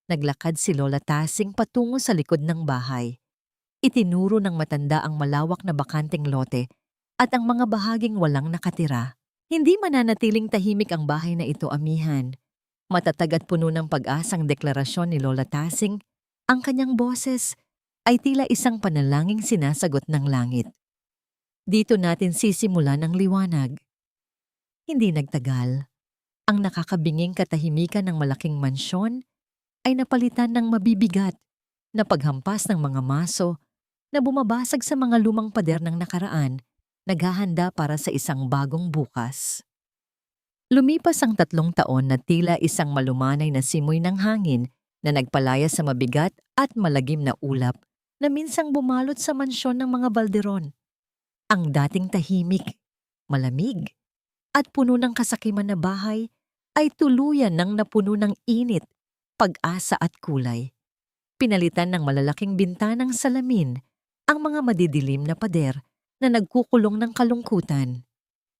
Naglakad si Lola Tasing patungo sa likod ng bahay. Itinuro ng matanda ang malawak na bakanteng lote at ang mga bahaging walang nakatira. Hindi mananatiling tahimik ang bahay na ito, Amihan. Matatag at puno ng pag-asang deklarasyon ni Lola Tasing, ang kanyang boses ay tila isang panalangin sinasagot ng langit. Dito natin sisimulan ang liwanag. Hindi nagtagal. Ang nakakabinging katahimikan ng malaking mansyon ay napalitan ng mabibigat na paghampas ng mga maso na bumabasag sa mga lumang pader ng nakaraan, naghahanda para sa isang bagong bukas. Lumipas ang 3 taon na tila isang malumanay na simoy ng hangin na nagpalaya sa mabigat at malagim na ulap na minsang bumalot sa mansyon ng mga Balderon. Ang dating tahimik, malamig, at puno ng kasakiman na bahay ay tuluyan ng napuno ng init, pag-asa at kulay. Pinalitan ng malalaking bintanang salamin ang mga madidilim na pader na nagkukulong ng kalungkutan.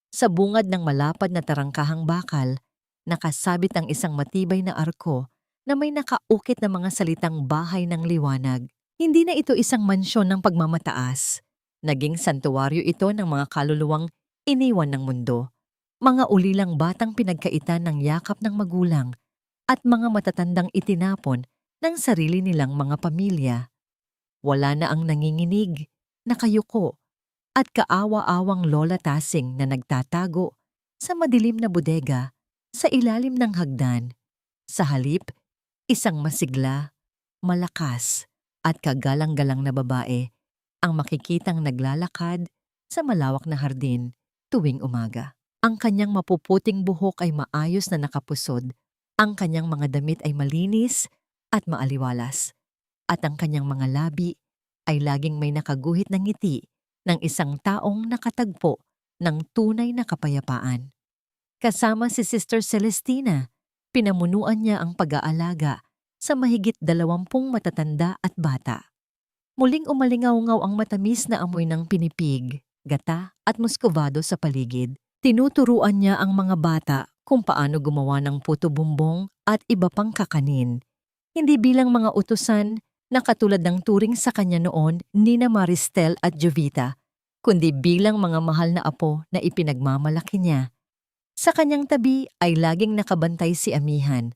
Sa bungad ng malapad na tarangkahang bakal, nakasabit ang isang matibay na arko na may nakaukit na mga salitang bahay ng liwanag. Hindi na ito isang mansyon ng pagmamataas. Naging santuwaryo ito ng mga kaluluwang iniwan ng mundo. Mga ulilang batang pinagkaitan ng yakap ng magulang at mga matatandang itinapon ng sarili nilang mga pamilya. Wala na ang nanginginig, nakayuko, at kaawa-awang Lola Tasing na nagtatago sa madilim na bodega sa ilalim ng hagdan. Sa halip, isang masigla, malakas, at kagalang-galang na babae ang makikitang naglalakad sa malawak na hardin tuwing umaga. Ang kanyang mapuputing buhok ay maayos na nakapusod, ang kanyang mga damit ay malinis at maaliwalas, at ang kanyang mga labi ay laging may nakaguhit ng ngiti ng isang taong nakatagpo ng tunay na kapayapaan. Kasama si Sister Celestina, pinamunuan niya ang pag-aalaga sa mahigit 20 matatanda at bata. Muling umalingaw-ngaw ang matamis na amoy ng pinipig, gata at muskovado sa paligid. Tinuturuan niya ang mga bata kung paano gumawa ng puto bumbong at iba pang kakanin. Hindi bilang mga utusan na katulad ng turing sa kanya noon ni na Maristel at Jovita, kundi bilang mga mahal na apo na ipinagmamalaki niya. Sa kanyang tabi ay laging nakabantay si Amihan.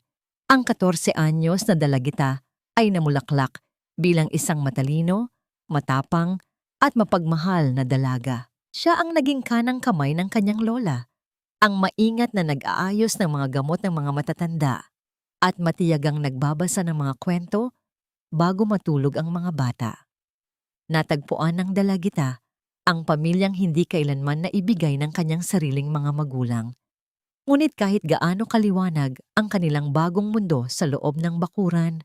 Ang 14 anyos na dalagita ay namulaklak bilang isang matalino, matapang at mapagmahal na dalaga. Siya ang naging kanang kamay ng kanyang lola, ang maingat na nag-aayos ng mga gamot ng mga matatanda at matiyagang nagbabasa ng mga kwento bago matulog ang mga bata. Natagpuan ng dalagita ang pamilyang hindi kailanman naibigay ng kanyang sariling mga magulang. Ngunit kahit gaano kaliwanag ang kanilang bagong mundo sa loob ng bakuran,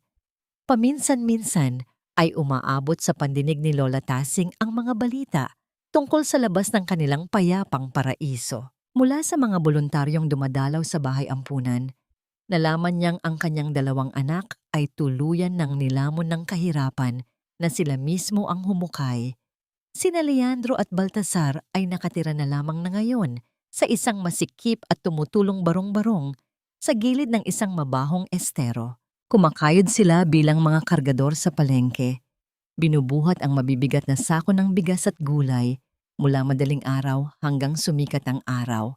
paminsan-minsan ay umaabot sa pandinig ni Lola Tasing ang mga balita tungkol sa labas ng kanilang payapang paraiso. Mula sa mga voluntaryong dumadalaw sa bahay ampunan, nalaman niyang ang kanyang 2 anak ay tuluyan ng nilamon ng kahirapan na sila mismo ang humukay. Sina Leandro at Baltasar ay nakatira na lamang na ngayon sa isang masikip at tumutulong barong-barong sa gilid ng isang mabahong estero. Kumakayod sila bilang mga kargador sa palengke. Binubuhat ang mabibigat na sako ng bigas at gulay mula madaling araw hanggang sumikat ang araw,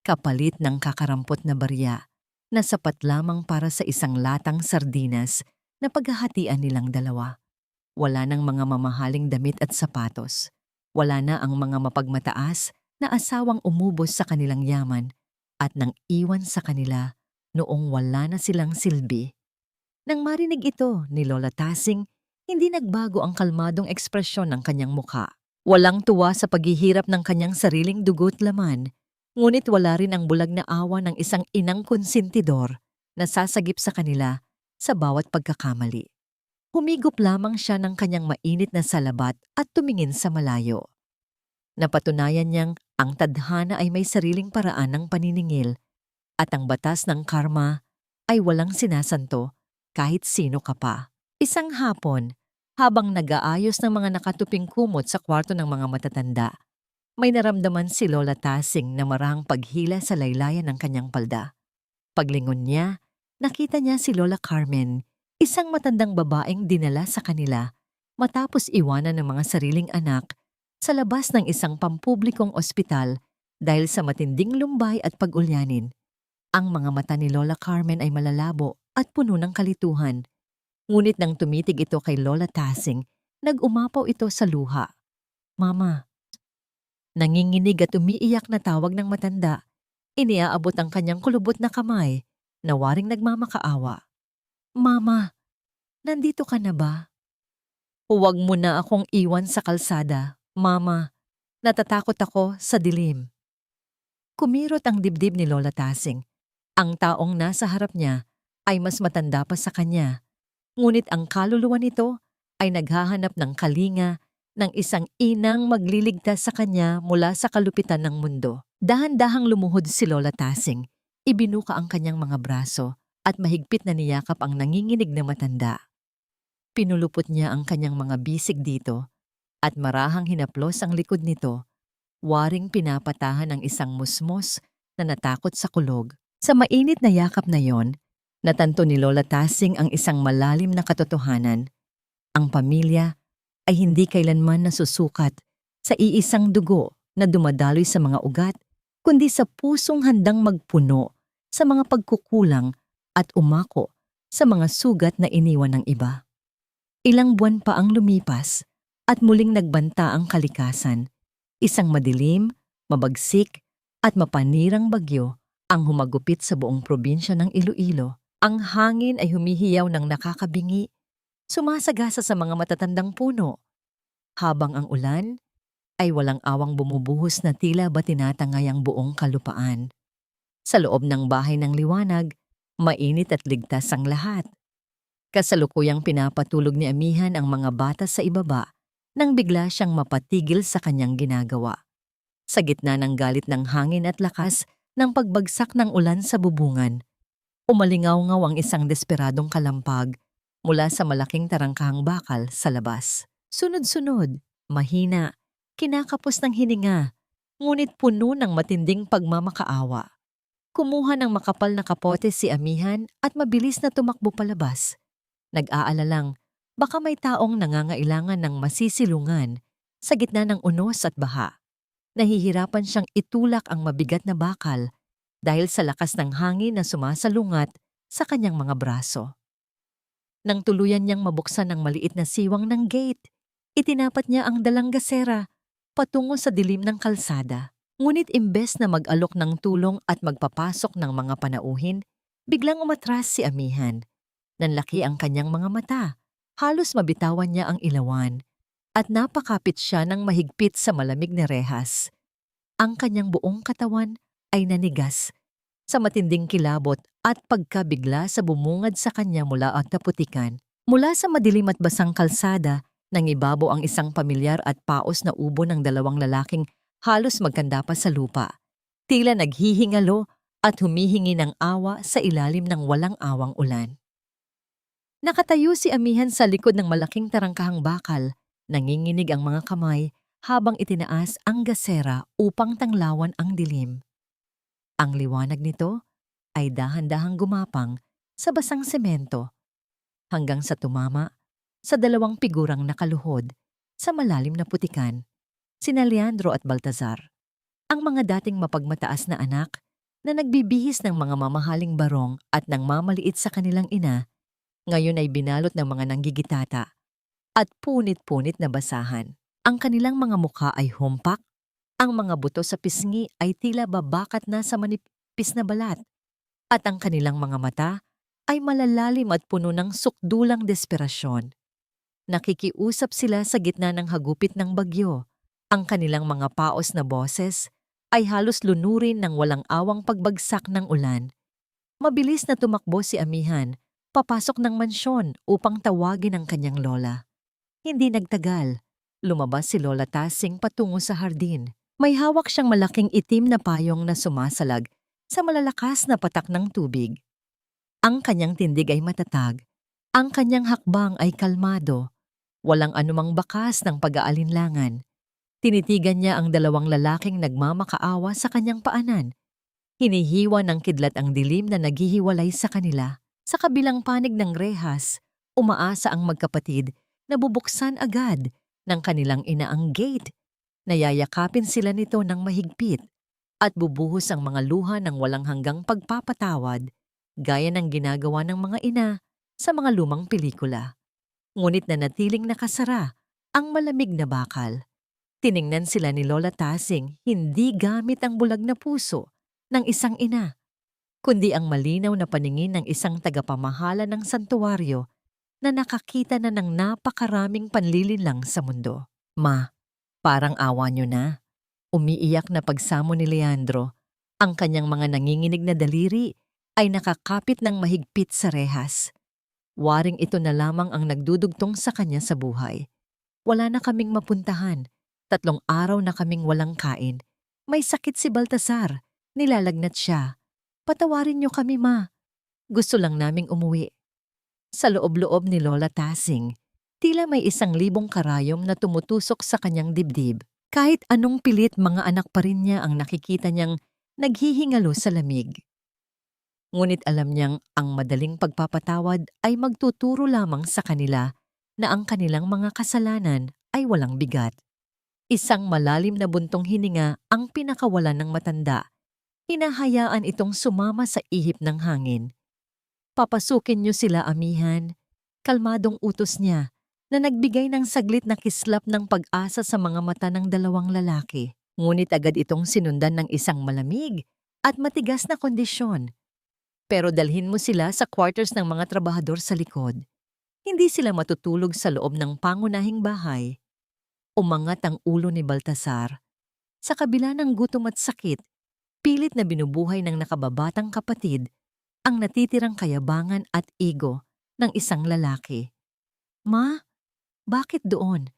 kapalit ng kakarampot na barya na sapat lamang para sa isang latang sardinas na paghahatian nilang dalawa. Wala nang mga mamahaling damit at sapatos. Wala na ang mga mapagmataas na asawang umubos sa kanilang yaman at nang iwan sa kanila noong wala na silang silbi. Nang marinig ito ni Lola Tasing, hindi nagbago ang kalmadong ekspresyon ng kanyang mukha. Walang tuwa sa paghihirap ng kanyang sariling dugo't laman, ngunit wala rin ang bulag na awa ng isang inang konsentidor na sasagip sa kanila sa bawat pagkakamali. Humigop lamang siya ng kanyang mainit na salabat at tumingin sa malayo. Napatunayan niyang ang tadhana ay may sariling paraan ng paniningil at ang batas ng karma ay walang sinasanto kahit sino ka pa. Isang hapon, habang nag-aayos ng mga nakatuping kumot sa kwarto ng mga matatanda, may naramdaman si Lola Tasing na marahang paghila sa laylayan ng kanyang palda. Paglingon niya, nakita niya si Lola Carmen, isang matandang babaeng dinala sa kanila matapos iwanan ng mga sariling anak sa labas ng isang pampublikong ospital dahil sa matinding lumbay at pag-ulyanin. Ang mga mata ni Lola Carmen ay malalabo at puno ng kalituhan. Ngunit nang tumitig ito kay Lola Tasing, nag-umapaw ito sa luha. "Mama." Nanginginig at umiiyak na tawag ng matanda. Iniaabot ang kanyang kulubot na kamay na waring nagmamakaawa. "Mama, nandito ka na ba?" Huwag mo na akong iwan sa kalsada, Mama. Natatakot ako sa dilim. Kumirot ang dibdib ni Lola Tasing. Ang taong nasa harap niya ay mas matanda pa sa kanya. Ngunit ang kaluluwa nito ay naghahanap ng kalinga ng isang inang magliligtas sa kanya mula sa kalupitan ng mundo. Dahan-dahang lumuhod si Lola Tasing. Ibinuka ang kanyang mga braso at mahigpit na niyakap ang nanginginig na matanda. Pinulupot niya ang kanyang mga bisig dito at marahang hinaplos ang likod nito. Waring pinapatahan ng isang musmos na natakot sa kulog. Sa mainit na yakap na yon, natanto ni Lola Tasing ang isang malalim na katotohanan. Ang pamilya ay hindi kailanman nasusukat sa iisang dugo na dumadaloy sa mga ugat, kundi sa pusong handang magpuno sa mga pagkukulang at umako sa mga sugat na iniwan ng iba. Ilang buwan pa ang lumipas at muling nagbanta ang kalikasan. Isang madilim, mabagsik at mapanirang bagyo ang humagupit sa buong probinsya ng Iloilo. Ang hangin ay humihiyaw ng nakakabingi, sumasagasa sa mga matatandang puno, habang ang ulan ay walang awang bumubuhos na tila ba tinatangay ang buong kalupaan. Sa loob ng bahay ng liwanag, mainit at ligtas ang lahat. Kasalukuyang pinapatulog ni Amihan ang mga bata sa ibaba nang bigla siyang mapatigil sa kanyang ginagawa. Sa gitna ng galit ng hangin at lakas ng pagbagsak ng ulan sa bubungan, umalingaw-ngaw ang isang desperadong kalampag mula sa malaking tarangkahang bakal sa labas. Sunod-sunod, mahina, kinakapos ng hininga, ngunit puno ng matinding pagmamakaawa. Kumuha ng makapal na kapote si Amihan at mabilis na tumakbo palabas. Nag-aalalang baka may taong nangangailangan ng masisilungan sa gitna ng unos at baha. Nahihirapan siyang itulak ang mabigat na bakal dahil sa lakas ng hangin na sumasalungat sa kanyang mga braso. Nang tuluyan niyang mabuksan ang maliit na siwang ng gate, itinapat niya ang dalang gasera patungo sa dilim ng kalsada. Ngunit imbes na mag-alok ng tulong at magpapasok ng mga panauhin, biglang umatras si Amihan. Nanlaki ang kanyang mga mata, halos mabitawan niya ang ilawan, at napakapit siya ng mahigpit sa malamig na rehas. Ang kanyang buong katawan ay nanigas sa matinding kilabot at pagkabigla sa bumungad sa kanya mula at kaputikan. Mula sa madilim at basang kalsada, nangibabaw ang isang pamilyar at paos na ubo ng dalawang lalaking halos magkanda pa sa lupa. Tila naghihingalo at humihingi ng awa sa ilalim ng walang awang ulan. Nakatayo si Amihan sa likod ng malaking tarangkahang bakal, nanginginig ang mga kamay habang itinaas ang gasera upang tanglawan ang dilim. Ang liwanag nito ay dahan-dahang gumapang sa basang semento hanggang sa tumama sa dalawang figurang nakaluhod sa malalim na putikan, sina Leandro at Baltazar. Ang mga dating mapagmataas na anak na nagbibihis ng mga mamahaling barong at nang mamaliit sa kanilang ina, ngayon ay binalot ng mga nanggigitata at punit-punit na basahan. Ang kanilang mga mukha ay humpak, ang mga buto sa pisngi ay tila babakat na sa manipis na balat, at ang kanilang mga mata ay malalalim at puno ng sukdulang desperasyon. Nakikiusap sila sa gitna ng hagupit ng bagyo. Ang kanilang mga paos na boses ay halos lunurin ng walang awang pagbagsak ng ulan. Mabilis na tumakbo si Amihan papasok ng mansyon upang tawagin ang kanyang lola. Hindi nagtagal, lumabas si Lola Tasing patungo sa hardin. May hawak siyang malaking itim na payong na sumasalag sa malalakas na patak ng tubig. Ang kanyang tindig ay matatag, ang kanyang hakbang ay kalmado, walang anumang bakas ng pag-aalinlangan. Tinitigan niya ang dalawang lalaking nagmamakaawa sa kanyang paanan. Hinihiwa ng kidlat ang dilim na naghihiwalay sa kanila. Sa kabilang panig ng rehas, umaasa ang magkapatid na bubuksan agad ng kanilang ina ang gate. Nayayakapin sila nito ng mahigpit at bubuhos ang mga luha ng walang hanggang pagpapatawad, gaya ng ginagawa ng mga ina sa mga lumang pelikula. Ngunit nanatiling nakasara ang malamig na bakal. Tiningnan sila ni Lola Tasing hindi gamit ang bulag na puso ng isang ina, kundi ang malinaw na paningin ng isang tagapamahala ng santuwaryo na nakakita na ng napakaraming panlilinlang sa mundo. Ma, parang awa niyo na. Umiiyak na pagsamo ni Leandro. Ang kanyang mga nanginginig na daliri ay nakakapit ng mahigpit sa rehas. Waring ito na lamang ang nagdudugtong sa kanya sa buhay. Wala na kaming mapuntahan. 3 araw na kaming walang kain. May sakit si Baltasar. Nilalagnat siya. Patawarin niyo kami, Ma. Gusto lang naming umuwi. Sa loob-loob ni Lola Tasing, tila may 1,000 karayom na tumutusok sa kanyang dibdib. Kahit anong pilit mga anak pa rin niya ang nakikita niyang naghihingalo sa lamig. Ngunit alam niyang ang madaling pagpapatawad ay magtuturo lamang sa kanila na ang kanilang mga kasalanan ay walang bigat. Isang malalim na buntong hininga ang pinakawalan ng matanda. Hinahayaan itong sumama sa ihip ng hangin. Papasukin niyo sila, amihan. Kalmadong utos niya na nagbigay ng saglit na kislap ng pag-asa sa mga mata ng 2 lalaki. Ngunit agad itong sinundan ng isang malamig at matigas na kondisyon. Pero dalhin mo sila sa quarters ng mga trabahador sa likod. Hindi sila matutulog sa loob ng pangunahing bahay. Umangat ang ulo ni Baltasar. Sa kabila ng gutom at sakit, pilit na binubuhay ng nakababatang kapatid ang natitirang kayabangan at ego ng isang lalaki. Ma, bakit doon?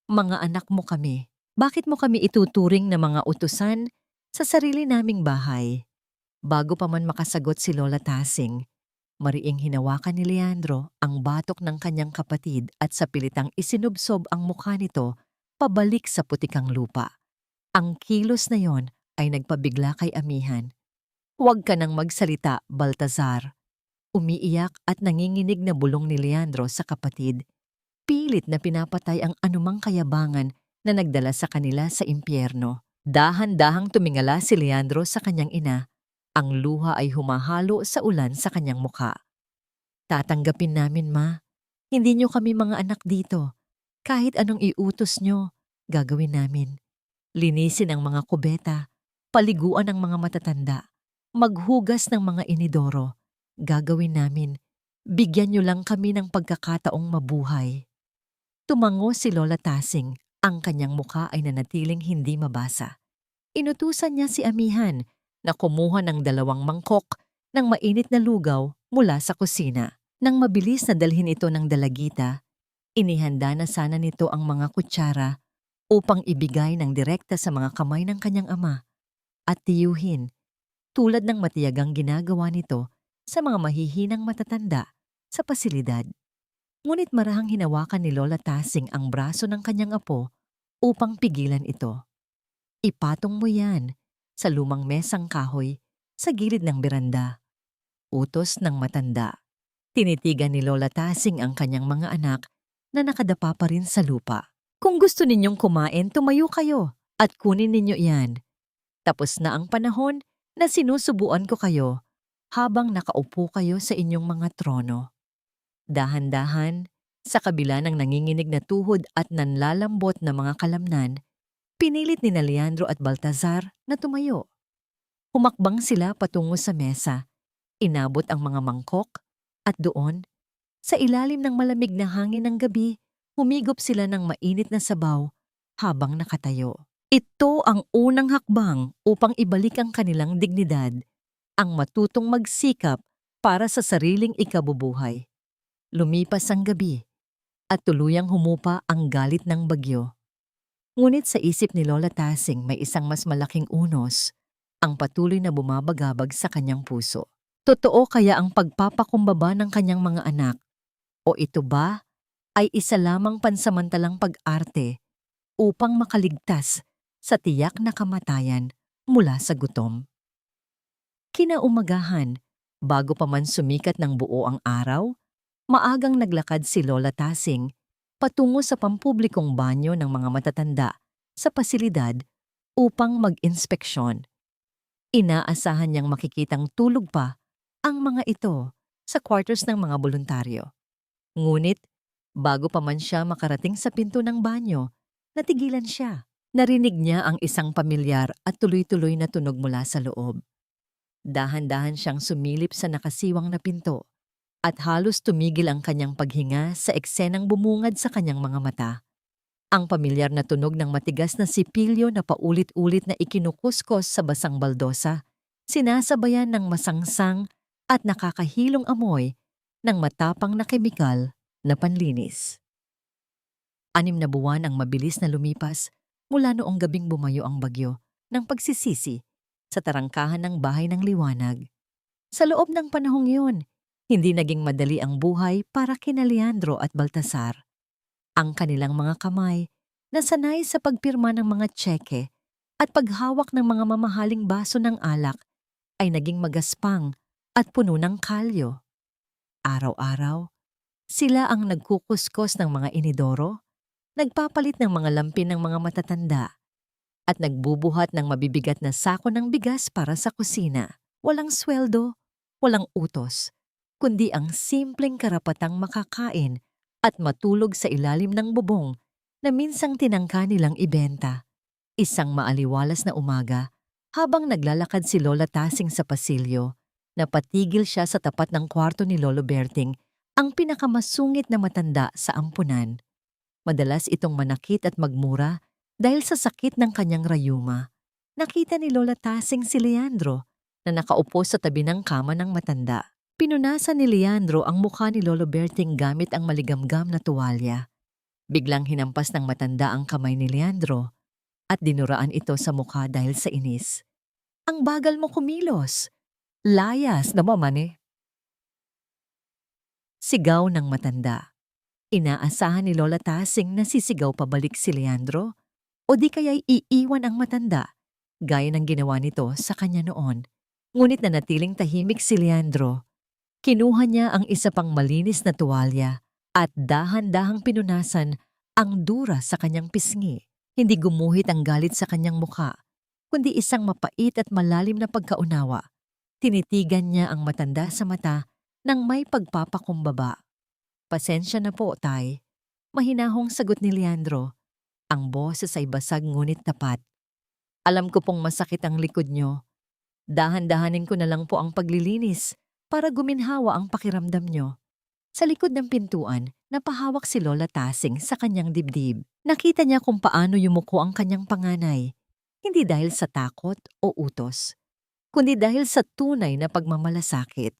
Mga anak mo kami. Bakit mo kami ituturing na mga utusan sa sarili naming bahay? Bago pa man makasagot si Lola Tasing, mariing hinawakan ni Leandro ang batok ng kanyang kapatid at sa pilitang isinubsob ang mukha nito pabalik sa putikang lupa. Ang kilos na yon ay nagpabigla kay amihan. Huwag ka nang magsalita, Baltasar. Umiiyak at nanginginig na bulong ni Leandro sa kapatid. Pilit na pinapatay ang anumang kayabangan na nagdala sa kanila sa impyerno. Dahan-dahang tumingala si Leandro sa kanyang ina. Ang luha ay humahalo sa ulan sa kanyang mukha. Tatanggapin namin, Ma. Hindi niyo kami mga anak dito. Kahit anong iutos niyo, gagawin namin. Linisin ang mga kubeta, paliguan ang mga matatanda, maghugas ng mga inidoro. Gagawin namin. Bigyan niyo lang kami ng pagkakataong mabuhay. Tumango si Lola Tasing. Ang kanyang mukha ay nanatiling hindi mabasa. Inutusan niya si amihan na kumuha ng 2 mangkok ng mainit na lugaw mula sa kusina. Nang mabilis na dalhin ito ng dalagita, inihanda na sana nito ang mga kutsara upang ibigay ng direkta sa mga kamay ng kanyang ama at tiyuhin, tulad ng matiyagang ginagawa nito sa mga mahihinang matatanda sa pasilidad. Ngunit marahang hinawakan ni Lola Tasing ang braso ng kanyang apo upang pigilan ito. Ipatong mo yan sa lumang mesang kahoy sa gilid ng beranda. Utos ng matanda. Tinitigan ni Lola Tasing ang kanyang mga anak na nakadapa pa rin sa lupa. Kung gusto ninyong kumain, tumayo kayo at kunin ninyo iyan. Tapos na ang panahon na sinusubuan ko kayo habang nakaupo kayo sa inyong mga trono. Dahan-dahan, sa kabila ng nanginginig na tuhod at nanlalambot na mga kalamnan, pinilit ni Leandro at Baltasar na tumayo. Humakbang sila patungo sa mesa, inabot ang mga mangkok, at doon, sa ilalim ng malamig na hangin ng gabi, humigop sila ng mainit na sabaw habang nakatayo. Ito ang unang hakbang upang ibalik ang kanilang dignidad, ang matutong magsikap para sa sariling ikabubuhay. Lumipas ang gabi at tuluyang humupa ang galit ng bagyo. Ngunit sa isip ni Lola Tasing may isang mas malaking unos, ang patuloy na bumabagabag sa kanyang puso. Totoo kaya ang pagpapakumbaba ng kanyang mga anak? O ito ba ay isa lamang pansamantalang pag-arte upang makaligtas sa tiyak na kamatayan mula sa gutom? Kinaumagahan, bago pa man sumikat ng buo ang araw, maagang naglakad si Lola Tasing patungo sa pampublikong banyo ng mga matatanda sa pasilidad upang mag-inspeksyon. Inaasahan niyang makikitang tulog pa ang mga ito sa quarters ng mga voluntaryo. Ngunit, bago pa man siya makarating sa pinto ng banyo, natigilan siya. Narinig niya ang isang pamilyar at tuloy-tuloy na tunog mula sa loob. Dahan-dahan siyang sumilip sa nakasiwang na pinto. at halos tumigil ang kanyang paghinga sa eksenang bumungad sa kanyang mga mata. Ang pamilyar na tunog ng matigas na sipilyo na paulit-ulit na ikinukuskos sa basang baldosa, sinasabayan ng masangsang at nakakahilong amoy ng matapang na kemikal na panlinis. 6 na buwan ang mabilis na lumipas mula noong gabing bumayo ang bagyo ng pagsisisi sa tarangkahan ng bahay ng liwanag. Sa loob ng panahong yun, hindi naging madali ang buhay para kina Leandro at Baltasar. Ang kanilang mga kamay na sanay sa pagpirma ng mga tseke at paghawak ng mga mamahaling baso ng alak ay naging magaspang at puno ng kalyo. Araw-araw, sila ang nagkukuskos ng mga inidoro, nagpapalit ng mga lampin ng mga matatanda, at nagbubuhat ng mabibigat na sako ng bigas para sa kusina. Walang sweldo, walang utos, kundi ang simpleng karapatang makakain at matulog sa ilalim ng bubong na minsang tinangka nilang ibenta. Isang maaliwalas na umaga, habang naglalakad si Lola Tasing sa pasilyo, napatigil siya sa tapat ng kwarto ni Lolo Berting, ang pinakamasungit na matanda sa ampunan. Madalas itong manakit at magmura dahil sa sakit ng kanyang rayuma. Nakita ni Lola Tasing si Leandro na nakaupo sa tabi ng kama ng matanda. Pinunasan ni Leandro ang mukha ni Lolo Berting gamit ang maligamgam na tuwalya. Biglang hinampas ng matanda ang kamay ni Leandro at dinuraan ito sa mukha dahil sa inis. "Ang bagal mo kumilos. Layas na maman eh." Sigaw ng matanda. Inaasahan ni Lola Tasing na sisigaw pabalik si Leandro o di kaya'y iiwan ang matanda gaya ng ginawa nito sa kanya noon. Ngunit nanatiling tahimik si Leandro. Kinuha niya ang isa pang malinis na tuwalya at dahan-dahang pinunasan ang dura sa kanyang pisngi. Hindi gumuhit ang galit sa kanyang mukha, kundi isang mapait at malalim na pagkaunawa. Tinitigan niya ang matanda sa mata nang may pagpapakumbaba. "Pasensya na po, Tay." Mahinahong sagot ni Leandro. Ang boses ay basag ngunit tapat. "Alam ko pong masakit ang likod niyo. Dahan-dahanin ko na lang po ang paglilinis para guminhawa ang pakiramdam niyo." Sa likod ng pintuan, napahawak si Lola Tasing sa kanyang dibdib. Nakita niya kung paano yumuko ang kanyang panganay, hindi dahil sa takot o utos, kundi dahil sa tunay na pagmamalasakit.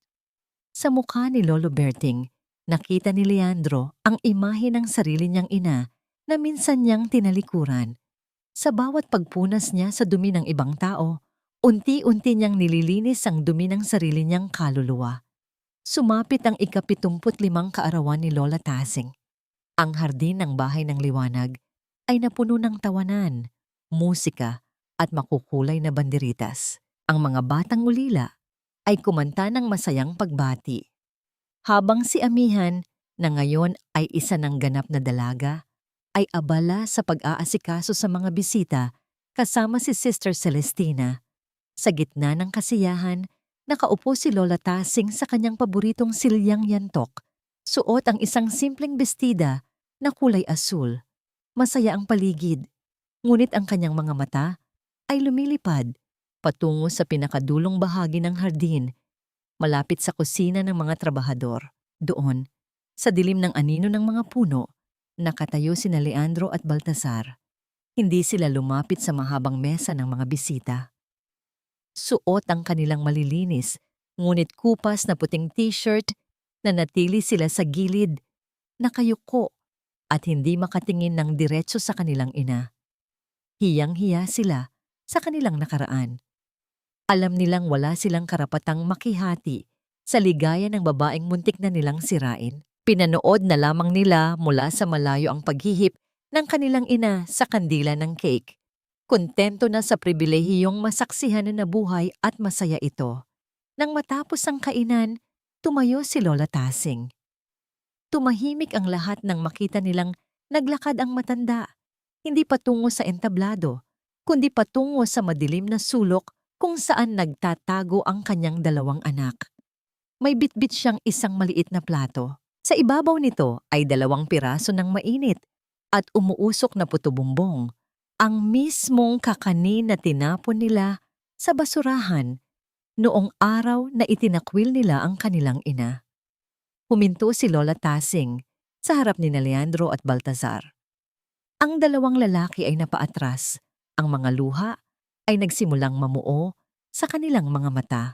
Sa mukha ni Lolo Berting, nakita ni Leandro ang imahe ng sarili niyang ina na minsan niyang tinalikuran. Sa bawat pagpunas niya sa dumi ng ibang tao, unti-unti niyang nililinis ang dumi ng sarili niyang kaluluwa. Sumapit ang 75 kaarawan ni Lola Tasing. Ang hardin ng bahay ng liwanag ay napuno ng tawanan, musika at makukulay na banderitas. Ang mga batang ulila ay kumanta ng masayang pagbati. Habang si Amihan, na ngayon ay isa ng ganap na dalaga, ay abala sa pag-aasikaso sa mga bisita kasama si Sister Celestina. Sa gitna ng kasiyahan, nakaupo si Lola Tasing sa kanyang paboritong silyang yantok. Suot ang isang simpleng bestida na kulay asul. Masaya ang paligid, ngunit ang kanyang mga mata ay lumilipad patungo sa pinakadulong bahagi ng hardin, malapit sa kusina ng mga trabahador. Doon, sa dilim ng anino ng mga puno, nakatayo sina Leandro at Baltasar. Hindi sila lumapit sa mahabang mesa ng mga bisita. Suot ang kanilang malilinis, ngunit kupas na puting t-shirt, na natili sila sa gilid, nakayuko at hindi makatingin ng diretso sa kanilang ina. Hiyang-hiya sila sa kanilang nakaraan. Alam nilang wala silang karapatang makihati sa ligaya ng babaeng muntik na nilang sirain. Pinanood na lamang nila mula sa malayo ang paghihip ng kanilang ina sa kandila ng cake. Kontento na sa pribilehiyong masaksihan na nabuhay at masaya ito. Nang matapos ang kainan, tumayo si Lola Tasing. Tumahimik ang lahat nang makita nilang naglakad ang matanda, hindi patungo sa entablado, kundi patungo sa madilim na sulok kung saan nagtatago ang kanyang 2 anak. May bitbit siyang isang maliit na plato. Sa ibabaw nito ay 2 piraso ng mainit at umuusok na puto-bumbong, ang mismong kakanin na tinapon nila sa basurahan noong araw na itinakwil nila ang kanilang ina. Huminto si Lola Tasing sa harap ni Leandro at Baltazar. Ang dalawang lalaki ay napaatras. Ang mga luha ay nagsimulang mamuo sa kanilang mga mata.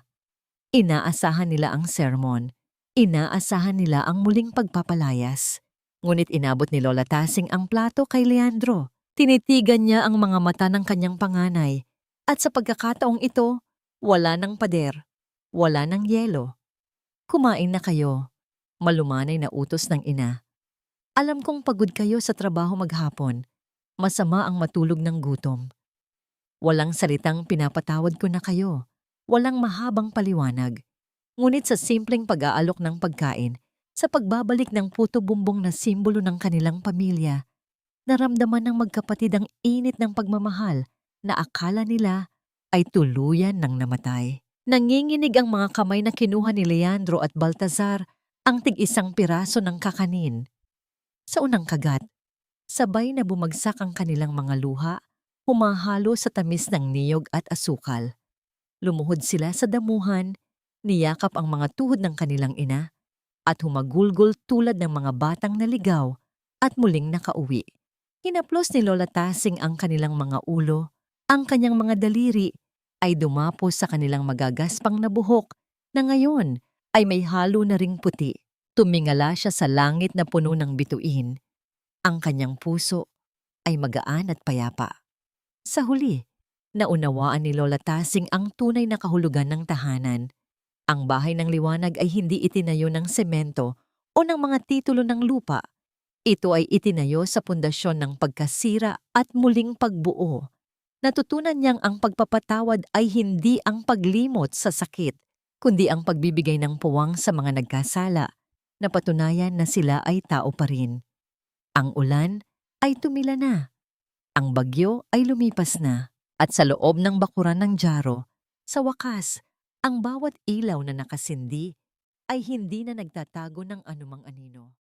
Inaasahan nila ang sermon. Inaasahan nila ang muling pagpapalayas. Ngunit inabot ni Lola Tasing ang plato kay Leandro. Tinitigan niya ang mga mata ng kanyang panganay. At sa pagkakataong ito, wala ng pader, wala ng yelo. Kumain na kayo. Malumanay na utos ng ina. Alam kong pagod kayo sa trabaho maghapon. Masama ang matulog ng gutom. Walang salitang pinapatawad ko na kayo. Walang mahabang paliwanag. Ngunit sa simpleng pag-aalok ng pagkain, sa pagbabalik ng puto bumbong na simbolo ng kanilang pamilya, naramdaman ng magkapatid ang init ng pagmamahal na akala nila ay tuluyan ng namatay. Nanginginig ang mga kamay na kinuha ni Leandro at Baltazar ang tig-isang piraso ng kakanin. Sa unang kagat, sabay na bumagsak ang kanilang mga luha, humahalo sa tamis ng niyog at asukal. Lumuhod sila sa damuhan, niyakap ang mga tuhod ng kanilang ina, at humagulgol tulad ng mga batang naligaw at muling nakauwi. Hinaplos ni Lola Tasing ang kanilang mga ulo, ang kanyang mga daliri ay dumapos sa kanilang magagaspang na buhok na ngayon ay may halo na ring puti. Tumingala siya sa langit na puno ng bituin. Ang kanyang puso ay magaan at payapa. Sa huli, naunawaan ni Lola Tasing ang tunay na kahulugan ng tahanan. Ang bahay ng liwanag ay hindi itinayo ng semento o ng mga titulo ng lupa. Ito ay itinayo sa pundasyon ng pagkasira at muling pagbuo. Natutunan niyang ang pagpapatawad ay hindi ang paglimot sa sakit, kundi ang pagbibigay ng puwang sa mga nagkasala, na patunayan na sila ay tao pa rin. Ang ulan ay tumila na. Ang bagyo ay lumipas na. At sa loob ng bakuran ng Jaro, sa wakas, ang bawat ilaw na nakasindi ay hindi na nagtatago ng anumang anino.